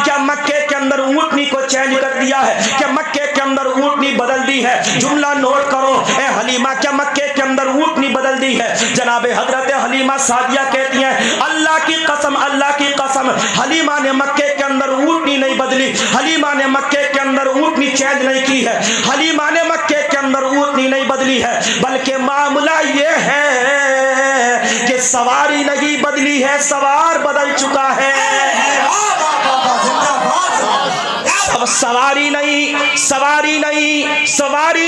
Speaker 1: کیا مکے کے اندر اونٹنی کو چینج کر دیا ہے، کیا مکے کے اندر اونٹنی بدل دی ہے؟ جملہ نوٹ کرو، اے حلیمہ، کیا مکے کے اندر اونٹنی بدل دی ہے؟ جناب حضرت حلیمہ سعدیہ کہتی ہیں، اللہ کی قسم، اللہ کی قسم، حلیمہ نے مکے کے اندر اونٹنی نہیں بدلی، حلیمہ نے مکے کے اندر اونٹنی چینج نہیں کی ہے، حلیمہ نے مکے کے اندر اونٹنی نہیں بدلی ہے، بلکہ معاملہ یہ ہے کہ سواری نہیں بدلی ہے، سوار بدل چکا ہے۔ اب سواری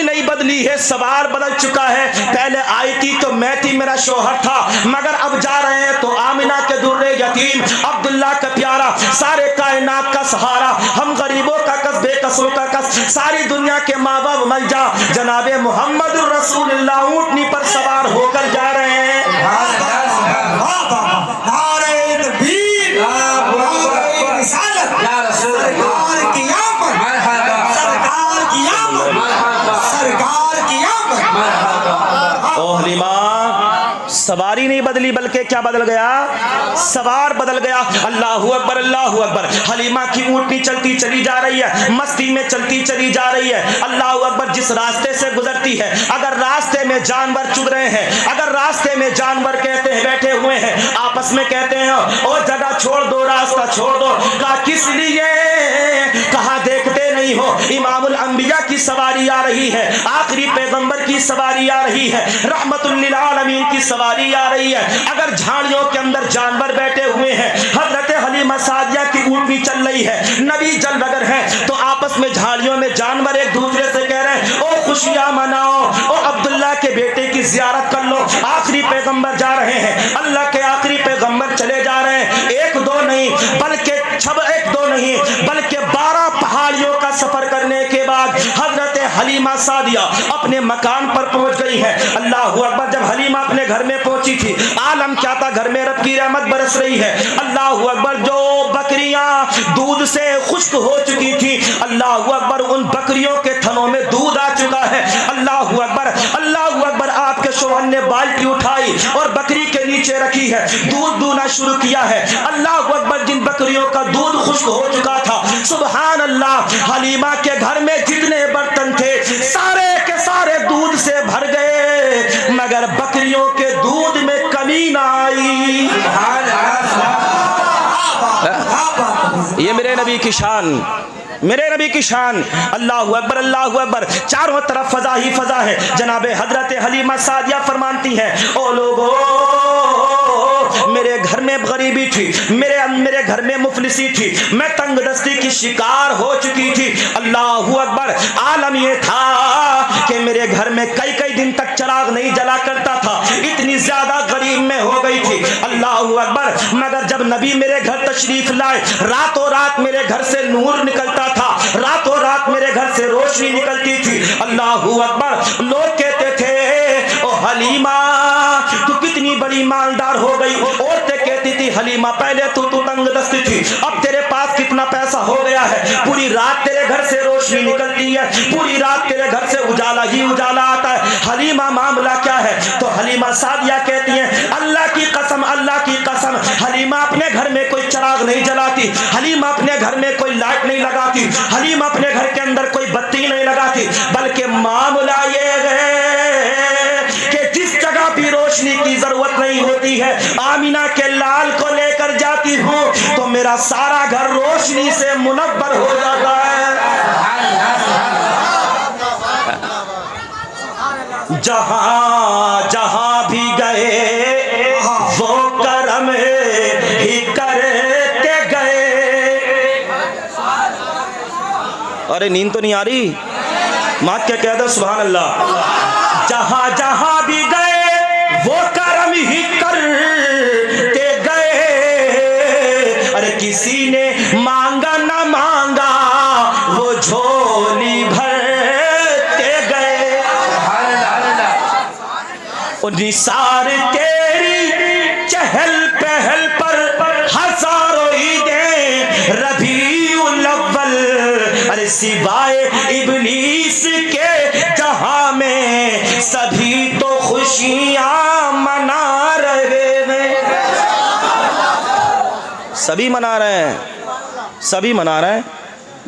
Speaker 1: نہیں بدلی ہے، سوار بدل چکا ہے۔ پہلے آئی تھی تو میں تھی، میرا شوہر تھا، مگر اب جا رہے ہیں تو آمنہ کے درے یتیم، عبداللہ کا پیارا، سارے کائنات کا سہارا، ہم غریبوں کا کس، بے کسوں کا کس، ساری دنیا کے ماں باپ ملجا، جناب محمد رسول اللہ اونٹنی پر سوار ہو کر جا رہے ہیں۔
Speaker 2: نعرہ تکبیر، نعرہ رسالت، سرکار کی آمد، سرکار کی آمد، سرکار کی آمد۔
Speaker 1: او حلیمہ، سواری نہیں بدلی بلکہ کیا بدل گیا؟ سوار بدل گیا۔ اللہ اکبر، اللہ اکبر۔ حلیمہ کی اونٹنی چلتی چلی جا رہی ہے، مستی میں چلتی چلی جا رہی ہے۔ اللہ اکبر، جس راستے سے گزرتی ہے، اگر راستے میں جانور چگ رہے ہیں، اگر راستے میں جانور کہتے ہیں، بیٹھے ہوئے ہیں، آپس میں کہتے ہیں او جگہ چھوڑ دو، راستہ چھوڑ دو، کہا کس لیے؟ کہا دیکھتے نہیں ہو امام الانبیاء کی سواری آ رہی ہے، آخری پیغمبر کی سواری آ رہی ہے، رحمت للعالمین کی سواری آ رہی ہے۔ اگر جھاڑیوں کے اندر جانور بیٹھے ہوئے ہیں، حضرت حلیمہ سعدیہ کی اونٹنی چل رہی ہے، نبی جل بگر ہے، تو آپس میں جھاڑیوں میں جانور ایک دوسرے سے کہہ رہے ہیں او خوشیاں مناؤ، او عبداللہ کے بیٹے کی زیارت کر لو، آخری پیغمبر جا رہے ہیں، اللہ کے آخری پیغمبر چلے جا رہے ہیں۔ ایک دو نہیں بلکہ ایک دو نہیں بلکہ 12 پہاڑیوں کا سفر کرنے کے بعد حضرت حلیمہ سعدیہ اپنے مکان پر پہنچ گئی ہے۔ اللہ اکبر، جب حلیمہ اپنے گھر میں پہنچی تھی، عالم کیا تھا، گھر میں رب کی رحمت برس رہی ہے۔ اللہ اکبر، جو بکریاں دودھ سے خشک ہو چکی تھی، اللہ اکبر، ان بکریوں کے تھنوں میں دودھ آ چکا ہے۔ اللہ اکبر، اللہ اکبر، آپ کے شوہر نے بالٹی اٹھائی اور بکری کے نیچے رکھی ہے، دودھ دونا شروع کیا ہے۔ اللہ اکبر، جن بکریوں کا دودھ خشک ہو چکا تھا، سبحان اللہ، حلیمہ کے گھر میں جتنے برتن تھے سارے کے سارے دودھ سے بھر گئے، مگر بکریوں کے دودھ میں کمی نہ آئی۔ یہ میرے نبی کی شان، میرے نبی کی شان۔ اللہ اکبر، اللہ اکبر، چاروں طرف فضا ہی فضا ہے۔ جناب حضرت حلیمہ سعدیہ فرمانتی ہیں او لوگو، میرے گھر میں غریبی تھی، میرے گھر میں مفلسی تھی، میں تنگ دستی کی شکار ہو چکی تھی۔ اللہ اکبر، عالم یہ تھا کہ میرے گھر میں کئی دن تک چراغ نہیں جلا کرتا تھا، اتنی زیادہ غریب میں ہو گئی تھی۔ اللہ اکبر، مگر جب نبی میرے گھر تشریف لائے، راتوں رات میرے گھر سے نور نکلتا تھا، راتوں رات میرے گھر سے روشنی نکلتی تھی۔ اللہ اکبر، لوگ کہتے تھے او حلیمہ تو کتنی بڑی مالدار ہو گئی، عورتیں کہتی تھی حلیمہ پہلے تو تنگ دستی تھی، اب تیرے پاس کتنا پیسہ ہو گیا ہے، پوری رات تیرے گھر سے روشنی نکلتی ہے، پوری رات تیرے گھر سے اجالا ہی اجالا آتا ہے، حلیمہ معاملہ کیا ہے؟ تو حلیمہ سعدیہ کہتی ہیں اللہ کی قسم، اللہ کی قسم، حلیمہ اپنے گھر میں کوئی چراغ نہیں جلاتی، حلیمہ اپنے گھر میں کوئی لائٹ نہیں لگاتی، حلیمہ اپنے گھر کے اندر کوئی بتی نہیں لگاتی، بلکہ معاملہ یہ ہے کہ جس جگہ بھی روشنی کی ضرورت نہیں ہوتی ہے، آمینہ کے لال کو لے کر جاتی ہوں تو میرا سارا گھر روشنی سے منور ہو جاتا ہے۔ جہاں جہاں بھی گئے وہ کرم ہی کرتے گئے۔ ارے نیند تو نہیں آ رہی؟ مات کیا کہہ دو سبحان اللہ۔ جہاں جہاں بھی گئے وہ کرم ہی کرتے گئے، ارے کسی نے مانگا نہ مانگا وہ جھولی بھرتے گئے۔ نثار تیری چہل پہل پر ہزاروں عیدیں ربیع الاول، ارے سوائے ابلیس کے جہاں میں سبھی تو خوشیاں منا رہے ہیں۔ سبھی منا رہے ہیں، سبھی منا رہے ہیں۔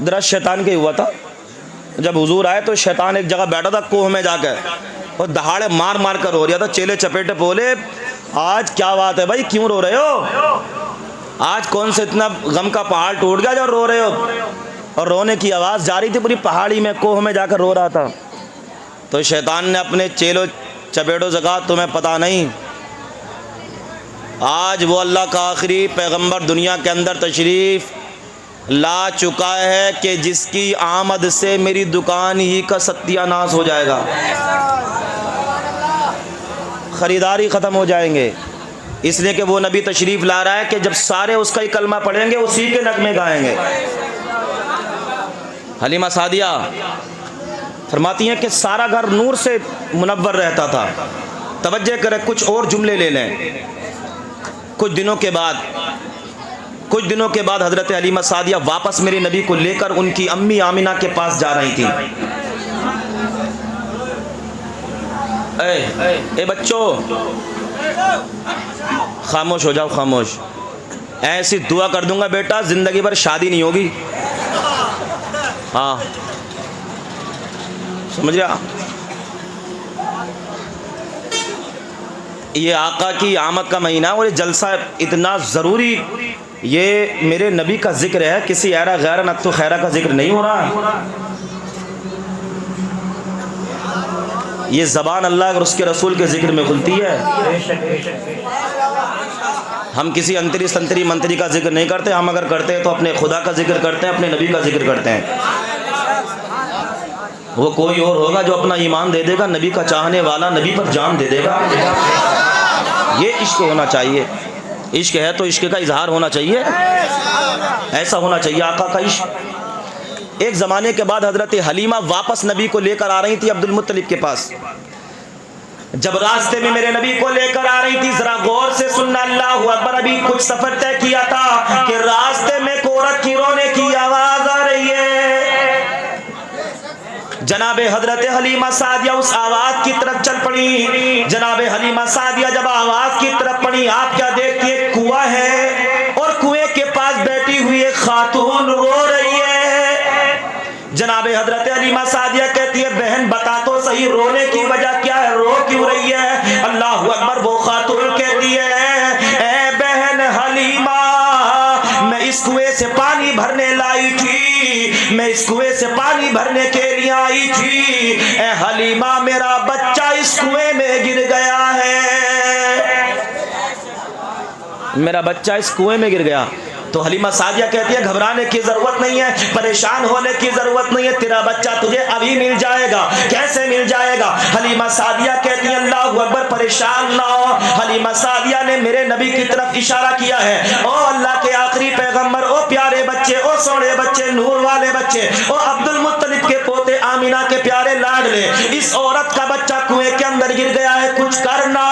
Speaker 1: درست شیطان کے ہوا تھا، جب حضور آئے تو شیطان ایک جگہ بیٹھا تھا کوہ میں جا کے، اور دہاڑے مار مار کر رو رہا تھا۔ چیلے چپیٹے بولے آج کیا بات ہے بھائی، کیوں رو رہے ہو؟ آج کون سے اتنا غم کا پہاڑ ٹوٹ گیا جو رو رہے ہو؟ اور رونے کی آواز جاری تھی، پوری پہاڑی میں کوہ میں جا کر رو رہا تھا۔ تو شیطان نے اپنے چیلوں چپیٹوں سے کہا تمہیں پتہ نہیں، آج وہ اللہ کا آخری پیغمبر دنیا کے اندر تشریف لا چکا ہے کہ جس کی آمد سے میری دکان ہی کا ستیہ ناش ہو جائے گا، خریداری ختم ہو جائیں گے، اس لیے کہ وہ نبی تشریف لا رہا ہے کہ جب سارے اس کا ہی کلمہ پڑھیں گے اسی کے نغمے گائیں گے۔ حلیمہ سعدیہ فرماتی ہیں کہ سارا گھر نور سے منور رہتا تھا۔ توجہ کریں، کچھ اور جملے لے لیں۔ کچھ دنوں کے بعد حضرت حلیمہ سعدیہ واپس میرے نبی کو لے کر ان کی امی آمینہ کے پاس جا رہی تھی۔ اے بچوں خاموش ہو جاؤ، خاموش۔ ایسی دعا کر دوں گا بیٹا زندگی بھر شادی نہیں ہوگی۔ ہاں سمجھ رہا؟ یہ آقا کی آمد کا مہینہ اور یہ جلسہ اتنا ضروری، یہ میرے نبی کا ذکر ہے، کسی ایرا غیر نقط و خیرہ کا ذکر نہیں ہو رہا۔ یہ زبان اللہ اور اس کے رسول کے ذکر میں کھلتی ہے۔ ہم کسی انتری سنتری منتری کا ذکر نہیں کرتے، ہم اگر کرتے ہیں تو اپنے خدا کا ذکر کرتے ہیں، اپنے نبی کا ذکر کرتے ہیں۔ وہ کوئی اور ہوگا جو اپنا ایمان دے دے گا، نبی کا چاہنے والا نبی پر جان دے دے گا۔ یہ عشق ہونا چاہیے، عشق ہے تو عشق کا اظہار ہونا چاہیے، ایسا ہونا چاہیے آقا کا عشق۔ ایک زمانے کے بعد حضرت حلیمہ واپس نبی کو لے کر آ رہی تھی عبد المطلب کے پاس۔ جب راستے میں میرے نبی کو لے کر آ رہی تھی، ذرا غور سے سننا، اللہ اکبر، ابھی کچھ سفر طے کیا تھا کہ راستے میں عورت کی رونے کی آواز آ رہی ہے۔ جناب حضرت حلیمہ سعدیہ اس آواز کی طرف چل پڑی۔ جناب حلیمہ سعدیہ جب آواز کی طرف پڑی، آپ کیا دیکھتی ہیں؟ کنواں ہے اور کنویں کے پاس بیٹھی ہوئی ایک خاتون رو رہی ہے۔ جناب حضرت حلیمہ سعدیہ کہتی ہے بہن بتا تو صحیح رونے کی وجہ کیا ہے، رو کیوں رہی ہے؟ اللہ اکبر، وہ خاتون کہتی ہے اے بہن حلیمہ، میں اس کنویں سے پانی بھرنے لائی تھی، میں اس کنویں سے پانی بھرنے کے لیے آئی تھی، اے حلیمہ میرا بچہ اس کنویں میں گر گیا ہے، میرا بچہ اس کنویں میں گر گیا۔ تو حلیمہ سعدیہ کہتی ہے گھبرانے کی ضرورت نہیں ہے، پریشان ہونے کی ضرورت نہیں ہے، تیرا بچہ تجھے ابھی مل جائے گا۔ کیسے مل جائے گا؟ حلیمہ سعدیہ کہتی ہے اللہ اکبر، پریشان نہ ہو۔ حلیمہ سعدیہ نے میرے نبی کی طرف اشارہ کیا ہے، او اللہ کے آخری پیغمبر، او پیارے بچے، او سونے بچے، نور والے بچے، او عبد المطلب کے پوتے آمینہ کے پیارے لاڈلے، اس عورت کا بچہ کنویں کے اندر گر گیا ہے، کچھ کرنا۔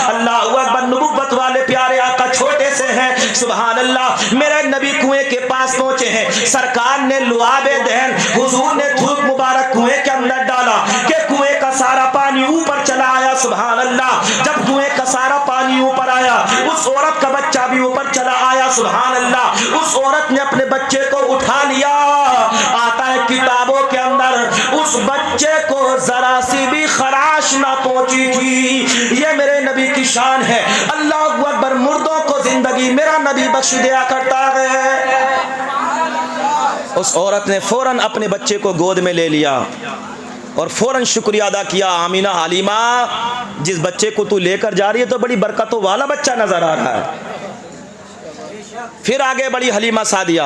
Speaker 1: اللہ اکبر، نبوت والے پیارے آقا چھوٹے سے ہیں، سبحان اللہ، میرے نبی کنویں کے پاس پہنچے ہیں، سرکار نے لعاب دہن حضور نے تھوک مبارک کنویں کے اندر ڈالا کہ کنویں کا سارا پانی اوپر چلا آیا، سبحان اللہ۔ جب کنویں کا سارا پانی اوپر آیا، اس عورت کا بچہ بھی اوپر چلا آیا، سبحان اللہ۔ اس عورت نے اپنے بچے کو اٹھا لیا، آتا ہے کتابوں کے اندر اس بچے کو ذرا سی بھی خراش نہ پہنچی تھی۔ یہ میرے نبی کی شان ہے، اللہ اکبر، مردوں کو زندگی میرا نبی بخش دیا کرتا ہے۔ اس عورت نے فوراً اپنے بچے کو گود میں لے لیا اور فوراً شکریہ ادا کیا، آمینہ حلیمہ جس بچے کو تو لے کر جا رہی ہے تو بڑی برکتوں والا بچہ نظر آ رہا ہے۔ پھر آگے بڑی حلیمہ سعدیہ،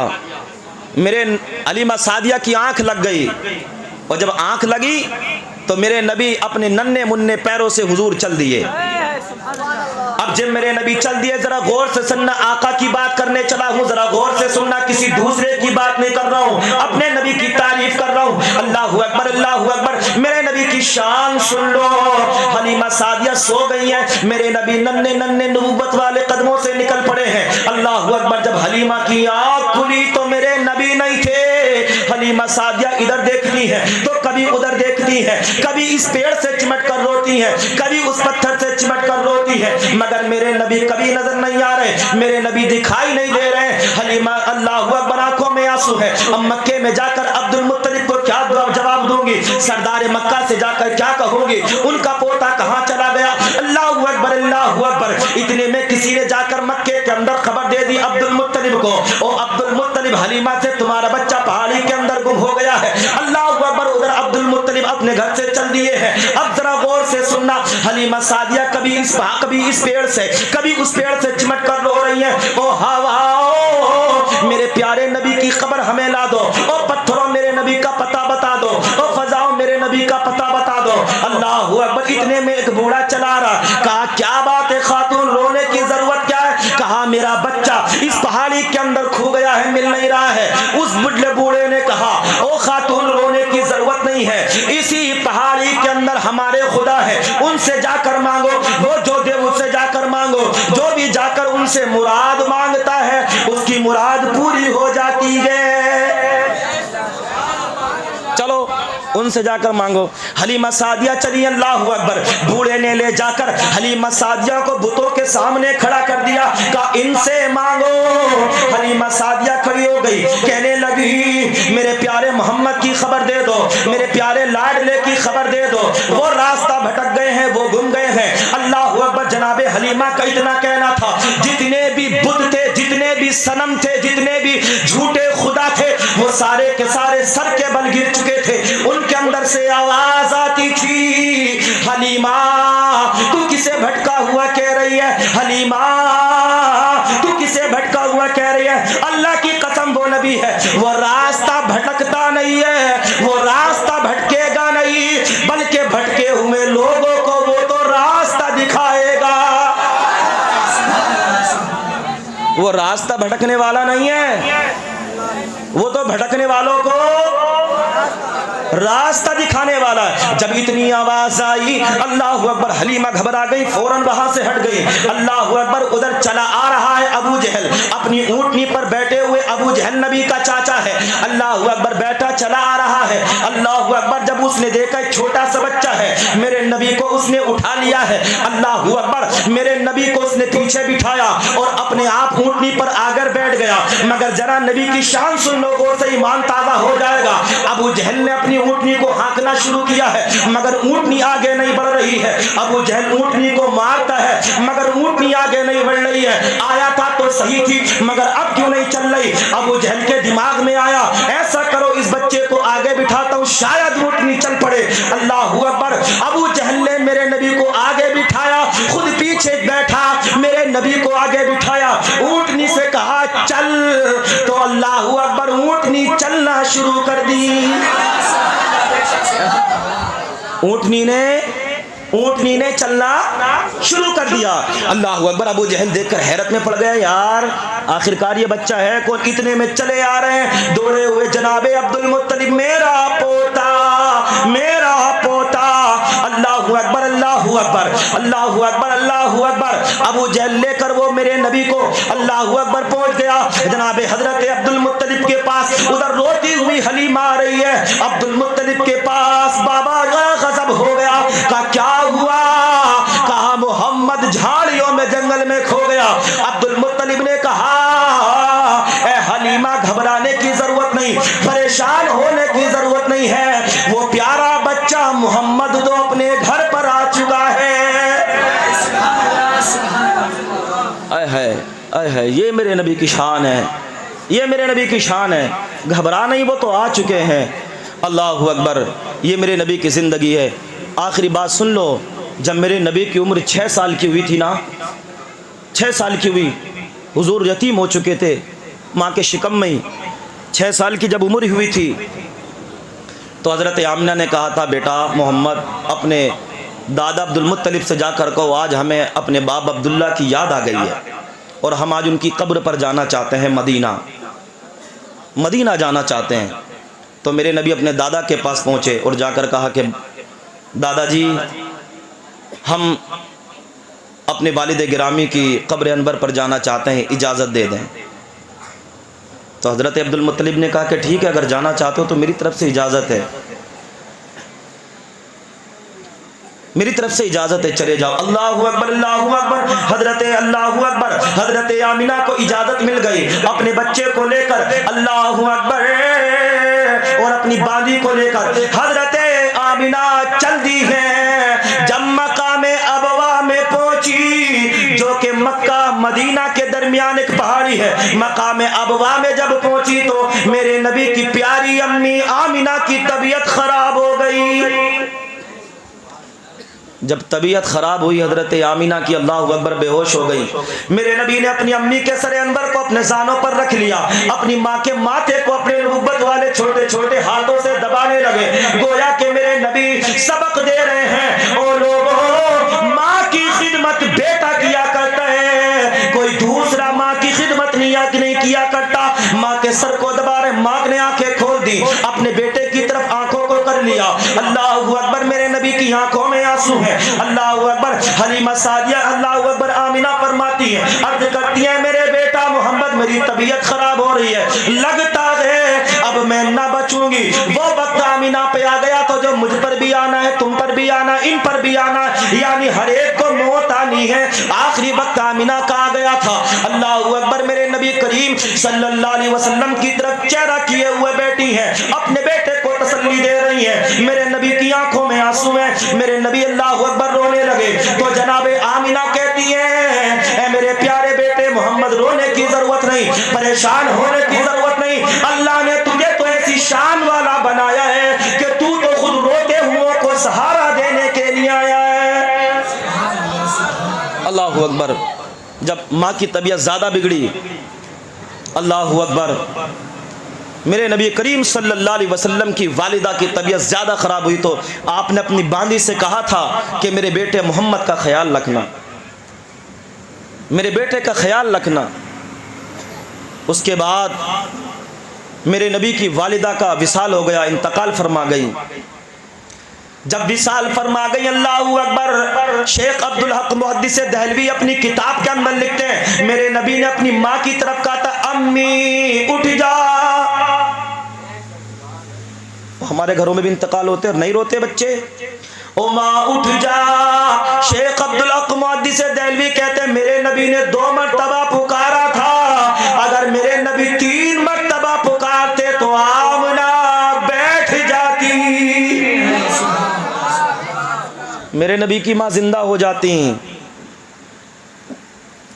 Speaker 1: میرے حلیمہ سعدیہ کی آنکھ لگ گئی، اور جب آنکھ لگی تو میرے نبی اپنے ننھے منھے پیروں سے حضور چل دیے۔ اب جب میرے نبی چل دیے، ذرا غور سے سننا، آقا کی بات کرنے چلا ہوں، ذرا غور سے سننا، کسی دوسرے کی بات نہیں کر رہا ہوں، اپنے نبی کی تعریف کر رہا ہوں۔ اللہ اکبر، اللہ اکبر، میرے نبی کی شان سن لو۔ حلیمہ سعدیہ سو گئی ہیں، میرے نبی ننھے ننھے نبوت والے قدموں سے نکل پڑے ہیں۔ اللہ اکبر، جب حلیمہ کی آنکھ کھلی تو میرے نبی نہیں تھے۔ حلیمہ سعدیہ ادھر دیکھتی ہے تو کبھی ادھر دیکھتی ہے، کبھی اس پیڑ سے چمٹ کر روتی ہے، کبھی اس پتھر سے چمٹ کر روتی ہے، مگر میرے نبی کبھی نظر نہیں آ رہے، میرے نبی دکھائی نہیں دے رہے۔ حلیمہ اللہ اکبر، آنکھوں میں آنسو ہے۔ اب مکے میں جا کر عبد المطلب کو کیا جواب دوں گی؟ سردار مکہ سے جا کر کیا کہوں گی؟ ان کا پوتا کہاں چلا گیا؟ اللہ اکبر، اللہ اکبر۔ اتنے میں کسی نے جا کر مکے کے اندر خبر دے دی عبد المطلب کو، او عبد المطلب، حلیمہ سے تمہارا بچہ پہاڑی کے اندر گم ہو گیا ہے۔ اللہ اکبر، ادھر عبد المطلب اپنے گھر سے چل دیے ہیں۔ اب ذرا غور سے سننا، حلیمہ سعدیہ کبھی اس پیڑ سے کبھی اس پیڑ سے چمٹ کر رو رہی ہیں، او ہوا میرے پیارے نبی کی کی قبر ہمیں لا دو، او پتھروں میرے نبی کا پتہ بتا دو، او فضاؤں میرے نبی کا پتہ بتا دو۔ اللہ اکبر۔ اتنے میں ایک بوڑھا چلا رہا، کہا کیا بات ہے خاتون، رونے کی ضرورت کیا ہے؟ کہا میرا بچہ اس پہاڑی کے اندر کھو گیا ہے، مل نہیں رہا ہے۔ اس بڑھے بوڑھے نے کہا او خاتون رونے کی ضرورت نہیں ہے، اسی پہاڑی کے اندر ہمارے خدا ہے، ان سے جا کر مانگو، وہ جو دے اس سے جا کر مانگو، جو بھی جا کر ان سے مراد مانگتا ہے اس کی مراد پوری ہو جاتی ہے۔ چلو ان سے جا کر مانگو۔ حلیمہ سعدیہ چلی، اللہ اکبر۔ بوڑھے نے لے جا کر حلیمہ سعدیہ کو بتوں کے سامنے کھڑا کر دیا، کہا ان سے مانگو۔ حلیمہ سعدیہ کھڑی ہو گئی، کہنے لگی میرے پیارے محمد کی خبر دے دو، میرے پیارے لاڈلے کی خبر دے دو، وہ راستہ بھٹک گئے ہیں، وہ گم گئے ہیں۔ اللہ اکبر۔ جناب حلیمہ کا اتنا کہنا تھا جتنے بھی بت تھے، جتنے بھی صنم تھے، جتنے بھی جھوٹے خدا تھے، وہ سارے کے سارے سر کے بل گر چکے تھے۔ ان کے اندر سے آواز آتی تھی حلیمہ تو کسے بھٹکا ہوا کہہ رہی ہے، حلیمہ تو کسے بھٹکا ہوا کہہ رہی ہے؟ اللہ کی قسم وہ نبی ہے، وہ راستہ بھٹکتا نہیں ہے، وہ راستہ بھٹکے گا نہیں، بلکہ بھٹکے ہوئے لوگوں کو وہ تو راستہ دکھائے گا۔ وہ راستہ بھٹکنے والا نہیں ہے، وہ تو بھٹکنے والوں کو راستہ دکھانے والا ہے۔ جب اتنی آواز آئی اللہ اکبر، حلیمہ گھبرا گئی، فوراً وہاں سے ہٹ گئی۔ اللہ اکبر۔ ادھر چلا آ رہا ہے ابو جہل، اپنی اونٹنی پر بیٹھے ہوئے ابو جہل نبی کا چاچا ہے، اللہ اکبر، بیٹھا چلا آ رہا ہے۔ اللہ اکبر۔ جب اس نے دیکھا ایک چھوٹا سا بچہ ہے، میرے نبی کو اس نے اٹھا لیا ہے، اللہ اکبر، میرے نبی کو اس نے پیچھے بٹھایا اور اپنے آپ اونٹنی پر آگر بیٹھ گیا۔ مگر ذرا نبی کی شان سن لو، غور سے ایمان تازہ ہو جائے گا۔ ابو جہل نے اپنی اونٹنی کو ہانکنا شروع کیا ہے، مگر اونٹنی آگے نہیں بڑھ رہی ہے۔ ابو جہل اونٹنی کو مارتا ہے، مگر اونٹنی آگے نہیں بڑھ رہی ہے۔ آیا تھا تو صحیح تھی، مگر اب کیوں نہیں چل رہی؟ ابو جہل کے دماغ میں آیا ایسا کرو اس بچے کو آگے بٹھاتا ہوں، شاید اونٹنی چل پڑے۔ اللہ اکبر۔ ابو جہل نے میرے نبی کو آگے بٹھایا، خود پیچھے بیٹھا، میرے نبی کو آگے بٹھایا، اونٹنی سے کہا چل، تو اللہ اکبر، اونٹنی چلنا شروع کر دی۔ اونٹنی نے چلنا شروع کر دیا۔ اللہ اکبر۔ ابو جہل دیکھ کر حیرت میں پڑ گیا، یار آخرکار یہ بچہ ہے کون؟ اتنے میں چلے آ رہے ہیں دوڑے ہوئے جناب عبد المطلب، میرا پوتا، میرا پوتا۔ اللہ اکبر، اللہ اکبر، اللہ اکبر، اللہ اکبر۔ ابو جہل لے کر وہ میرے نبی کو اللہ اکبر پہنچ گیا جناب حضرت عبد المطلب کے پاس۔ ادھر روتی ہوئی حلیمہ آ رہی ہے عبد المطلب کے پاس۔ بابا غضب ہو گیا، کہا کیا ہوا؟ کہا محمد جھاڑیوں میں جنگل میں کھو گیا۔ عبد المطلب نے کہا اے حلیمہ گھبرانے کی ضرورت نہیں، پریشان ہونے کی ضرورت نہیں ہے، وہ پیارا بچہ محمد تو اپنے گھر پر آ چکا ہے۔ اے ہے، یہ میرے نبی کی شان ہے، یہ میرے نبی کی شان ہے، گھبرا نہیں، وہ تو آ چکے ہیں۔ اللہ اکبر۔ یہ میرے نبی کی زندگی ہے۔ آخری بات سن لو، جب میرے نبی کی عمر 6 سال کی ہوئی تھی نا، 6 سال کی ہوئی، حضور یتیم ہو چکے تھے ماں کے شکم میں ہی۔ 6 سال کی جب عمر ہوئی تھی تو حضرت آمنہ نے کہا تھا بیٹا محمد اپنے دادا عبد المطلب سے جا کر کہو آج ہمیں اپنے باپ عبداللہ کی یاد آ گئی ہے اور ہم آج ان کی قبر پر جانا چاہتے ہیں، مدینہ جانا چاہتے ہیں۔ تو میرے نبی اپنے دادا کے پاس پہنچے اور جا کر کہا کہ دادا جی ہم اپنے والد گرامی کی قبر انور پر جانا چاہتے ہیں، اجازت دے دیں۔ تو حضرت عبد المطلب نے کہا کہ ٹھیک ہے، اگر جانا چاہتے ہو تو میری طرف سے اجازت ہے، میری طرف سے اجازت ہے، چلے جاؤ۔ اللہ اکبر، اللہ اکبر۔ اللہ اکبر، حضرت آمنہ کو اجازت مل گئی اپنے بچے کو لے کر، اللہ اکبر، اور اپنی باندی کو لے کر حضرت آمنہ چل دی ہے۔ جب مقام ابوا میں پہنچی، جو کہ مکہ مدینہ کے درمیان ایک پہاڑی ہے، مقام ابوا میں جب پہنچی تو میرے نبی کی پیاری امی آمنہ کی طبیعت خراب ہو گئی۔ جب طبیعت خراب ہوئی حضرت آمینہ کی اللہ اکبر بے ہوش ہو گئی. میرے نبی نے اپنی امی کے سر انور کو اپنے زانوں پر رکھ لیا, اپنی ماں کے ماتھے کو اپنے نبوت والے چھوٹے چھوٹے ہاتھوں سے دبانے لگے, گویا کہ میرے نبی سبق دے رہے ہیں, او لوگوں ماں کی خدمت بیٹا کیا کرتا ہے, کوئی دوسرا ماں کی خدمت نہیں کیا کرتا. ماں کے سر کو دبا رہے, ماں نے آنکھیں کھول دی, اپنے بیٹے کی طرف آنکھوں کو کر لیا. اللہ اکبر, میرے نبی کی آنکھوں میں آنسو ہیں. اللہ اکبر. حلیمہ سعدیہ اللہ اکبر آمینہ فرماتی ہیں, عرض کرتی ہیں میرے بیٹا محمد میری طبیعت خراب ہو رہی ہے, لگتا ہے اب میں نہ بچوں گی. وہ وقت آمینہ پہ آ گیا تو جو مجھ پر بھی آنا ہے, تم پر بھی آنا, ان پر بھی آنا, یعنی ہر ایک کو موت آنی ہے. آخری وقت آمینہ کا آ گیا تھا. اللہ اکبر. میرے نبی کریم صلی اللہ علیہ وسلم کی طرف چہرہ کیے ہوئے بیٹھی ہیں, اپنے بیٹے کو تسلی دے رہی ہیں. میرے نبی کی آنکھوں میں آنسو ہیں. میرے نبی اللہ اکبر رونے لگے تو جناب آمینہ کہتی ہیں اے میرے پیارے بیٹے محمد, رونے کی ضرورت نہیں, پریشان ہونے کی ضرورت نہیں. اللہ نے تجھے تو ایسی شان والا بنایا ہے کہ تو خود روتے ہوئے کو سہارا دینے کے لیے آیا ہے. اللہ اکبر. جب ماں کی طبیعت زیادہ بگڑی, اللہ اکبر, میرے نبی کریم صلی اللہ علیہ وسلم کی والدہ کی طبیعت زیادہ خراب ہوئی تو آپ نے اپنی باندی سے کہا تھا کہ میرے بیٹے محمد کا خیال رکھنا, میرے بیٹے کا خیال رکھنا. اس کے بعد میرے نبی کی والدہ کا وصال ہو گیا, انتقال فرما گئی. جب وصال فرما گئی, اللہ اکبر, شیخ عبدالحق محدث دہلوی اپنی کتاب کے اندر لکھتے ہیں میرے نبی نے اپنی ماں کی طرف کہا تھا امی اٹھ جا. ہمارے گھروں میں بھی انتقال ہوتے اور نہیں روتے بچے, او ماں اٹھ جا. شیخ عبدالحق محدث دہلوی کہتے ہیں میرے نبی نے 2 مرتبہ پکارا تھا, اگر میرے نبی 3 مرتبہ پکارتے تو آمنہ بیٹھ جاتی, میرے نبی کی ماں زندہ ہو جاتی.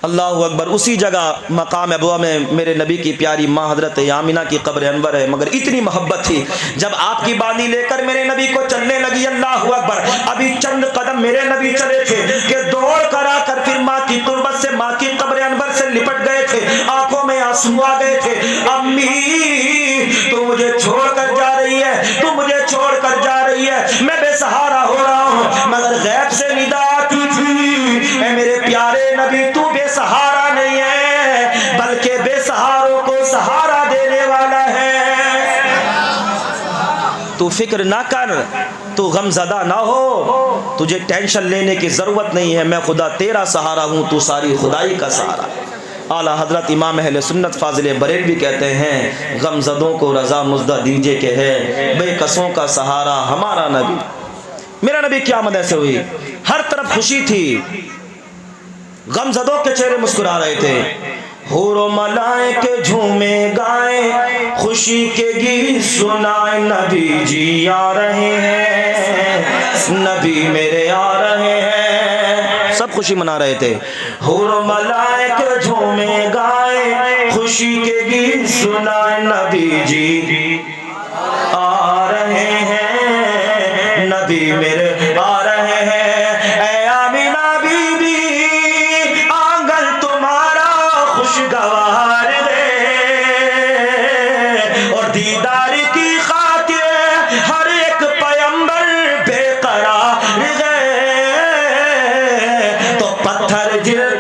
Speaker 1: اللہ اکبر. اسی جگہ مقام ابوا میں میرے نبی کی پیاری ماں حضرت آمینہ کی قبر انور ہے, مگر اتنی محبت تھی جب آپ کی باندھی لے کر میرے نبی کو چلنے لگی, اللہ اکبر, ابھی چند قدم میرے نبی چلے تھے کہ دوڑ کر آ کر پھر ماں کی تربت سے, ماں کی قبر انور سے لپٹ گئے تھے, آنکھوں میں آنسو آ گئے تھے. امی تو مجھے چھوڑ کر جا رہی ہے, تو مجھے چھوڑ کر جا رہی ہے, میں بے سہارا ہو رہا ہوں. مگر غیب سے ندا آتی تھی اے میرے پیارے نبی تو بے سہارا نہیں ہے بلکہ بے سہاروں کو سہارا دینے والا ہے. تو فکر نہ کر, تو غم زدہ نہ ہو, تجھے ٹینشن لینے کی ضرورت نہیں ہے, میں خدا تیرا سہارا ہوں, تو ساری خدائی کا سہارا. اعلیٰ حضرت امام اہل سنت فاضل بریلوی کہتے ہیں غم زدوں کو رضا مزدہ دیجئے کہ ہے بے کسوں کا سہارا ہمارا نبی. میرا نبی قیامت ایسے ہوئی, ہر طرف خوشی تھی, غم زدوں کے چہرے مسکرا رہے تھے. حور و ملائکے جھومے گائیں, خوشی کے گیت سنائیں, نبی جی آ رہے ہیں, نبی میرے آ رہے ہیں. سب خوشی منا رہے تھے. حور و ملائکے جھومے گائیں, خوشی کے گیت سنائیں, نبی جی آ رہے ہیں, نبی میرے آ رہے ہیں. اے آمینہ بی بی آنگن تمہارا خوشگوار ہے, اور دیدار کی خاطر ہر ایک پیمبر بے قرار ہے. تو پتھر جل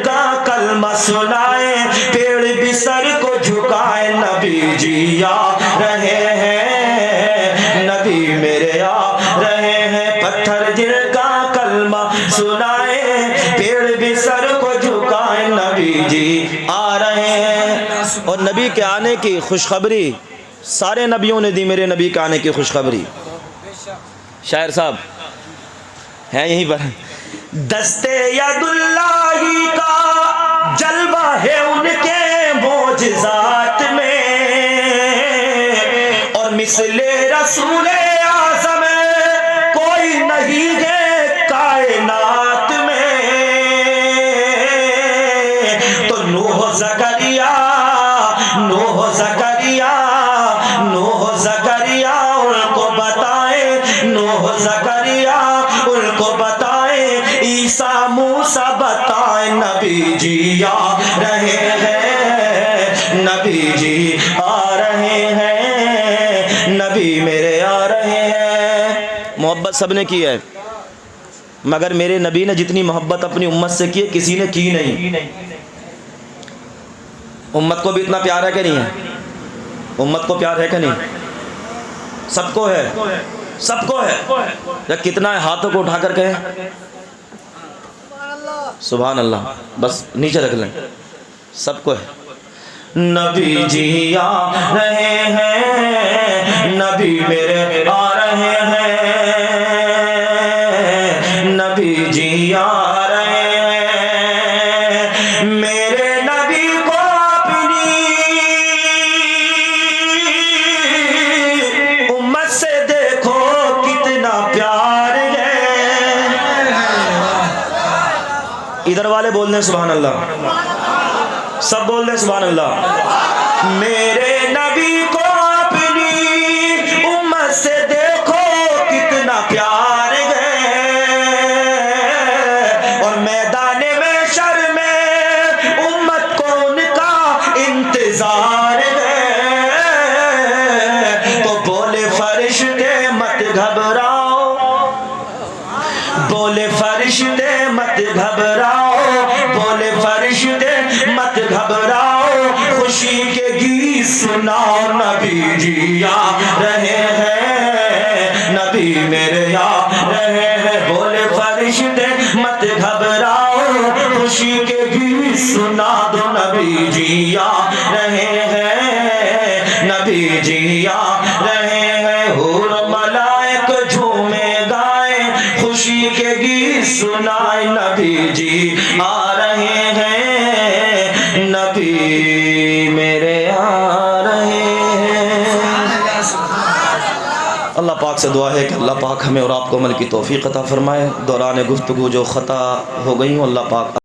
Speaker 1: کا کلمہ سنائے, پیڑ بھی سر کو جھکائے, نبی جی آ رہے ہیں, نبی میرے آ رہے ہیں. پتھر جل کا کلمہ سنائے, پیڑ بھی سر کو جھکائے, نبی جی آ رہے ہیں. اور نبی کے آنے کی خوشخبری سارے نبیوں نے دی, میرے نبی کے آنے کی خوشخبری. شاعر صاحب ہیں یہیں پر, دستے ید اللہ کا جلوہ ہے ان کے معجزات میں, اور مثل رسول اعظم کوئی نہیں ہے کائنات میں. تو نوح زکریا ان کو بتائیں, نوح زکریا عیسیٰ موسیٰ بتائیں نبی جی آ رہے ہیں، نبی جی آ رہے ہیں، نبی میرے آ رہے ہیں۔ محبت سب نے کی ہے، مگر میرے نبی نے جتنی محبت اپنی امت سے کی ہے کسی نے کی نہیں۔ امت کو بھی اتنا پیار ہے کہ نہیں ہے؟ امت کو پیار ہے کہ نہیں؟ سب کو ہے، سب کو ہے۔ یا کتنا ہے ہاتھوں کو اٹھا کر کہیں سبحان اللہ، بس نیچے رکھ لیں، سب کو ہے۔ نبی جی آ رہے ہیں، نبی میرے آ رہے ہیں، نبی جی آ رہے ہیں، میرے نبی کو اپنی امت سے دیکھو کتنا پیار ہے۔ ادھر والے بول دیں سبحان اللہ، سب بول دیں سبحان اللہ۔ میرے نبی کو اپنی امت سے دیکھو کتنا پیار ہے، اور میدان محشر میں امت کو ان کا انتظار ہے۔ تو بولے فرشتے مت گھبراؤ، بولے فرشتے مت گھبراؤ، بولے فرشتے مت گھبراؤ، خوشی کے گیت سناؤ، نبی جی آ رہے ہیں، نبی میرے آ رہے ہیں۔ بولے فرشتے مت گھبراؤ، خوشی کے گیت سنا دو، نبی جی آ رہے ہیں، نبی جی آ رہے ہیں۔ حور ملائک جھومے گائیں، خوشی کے گیت سنائیں، نبی جی آ رہے ہیں، نبی میرے آ رہے ہیں۔ اللہ پاک سے دعا ہے کہ اللہ پاک ہمیں اور آپ کو عمل کی توفیق عطا فرمائے۔ دوران گفتگو جو خطا ہو گئی ہوں اللہ پاک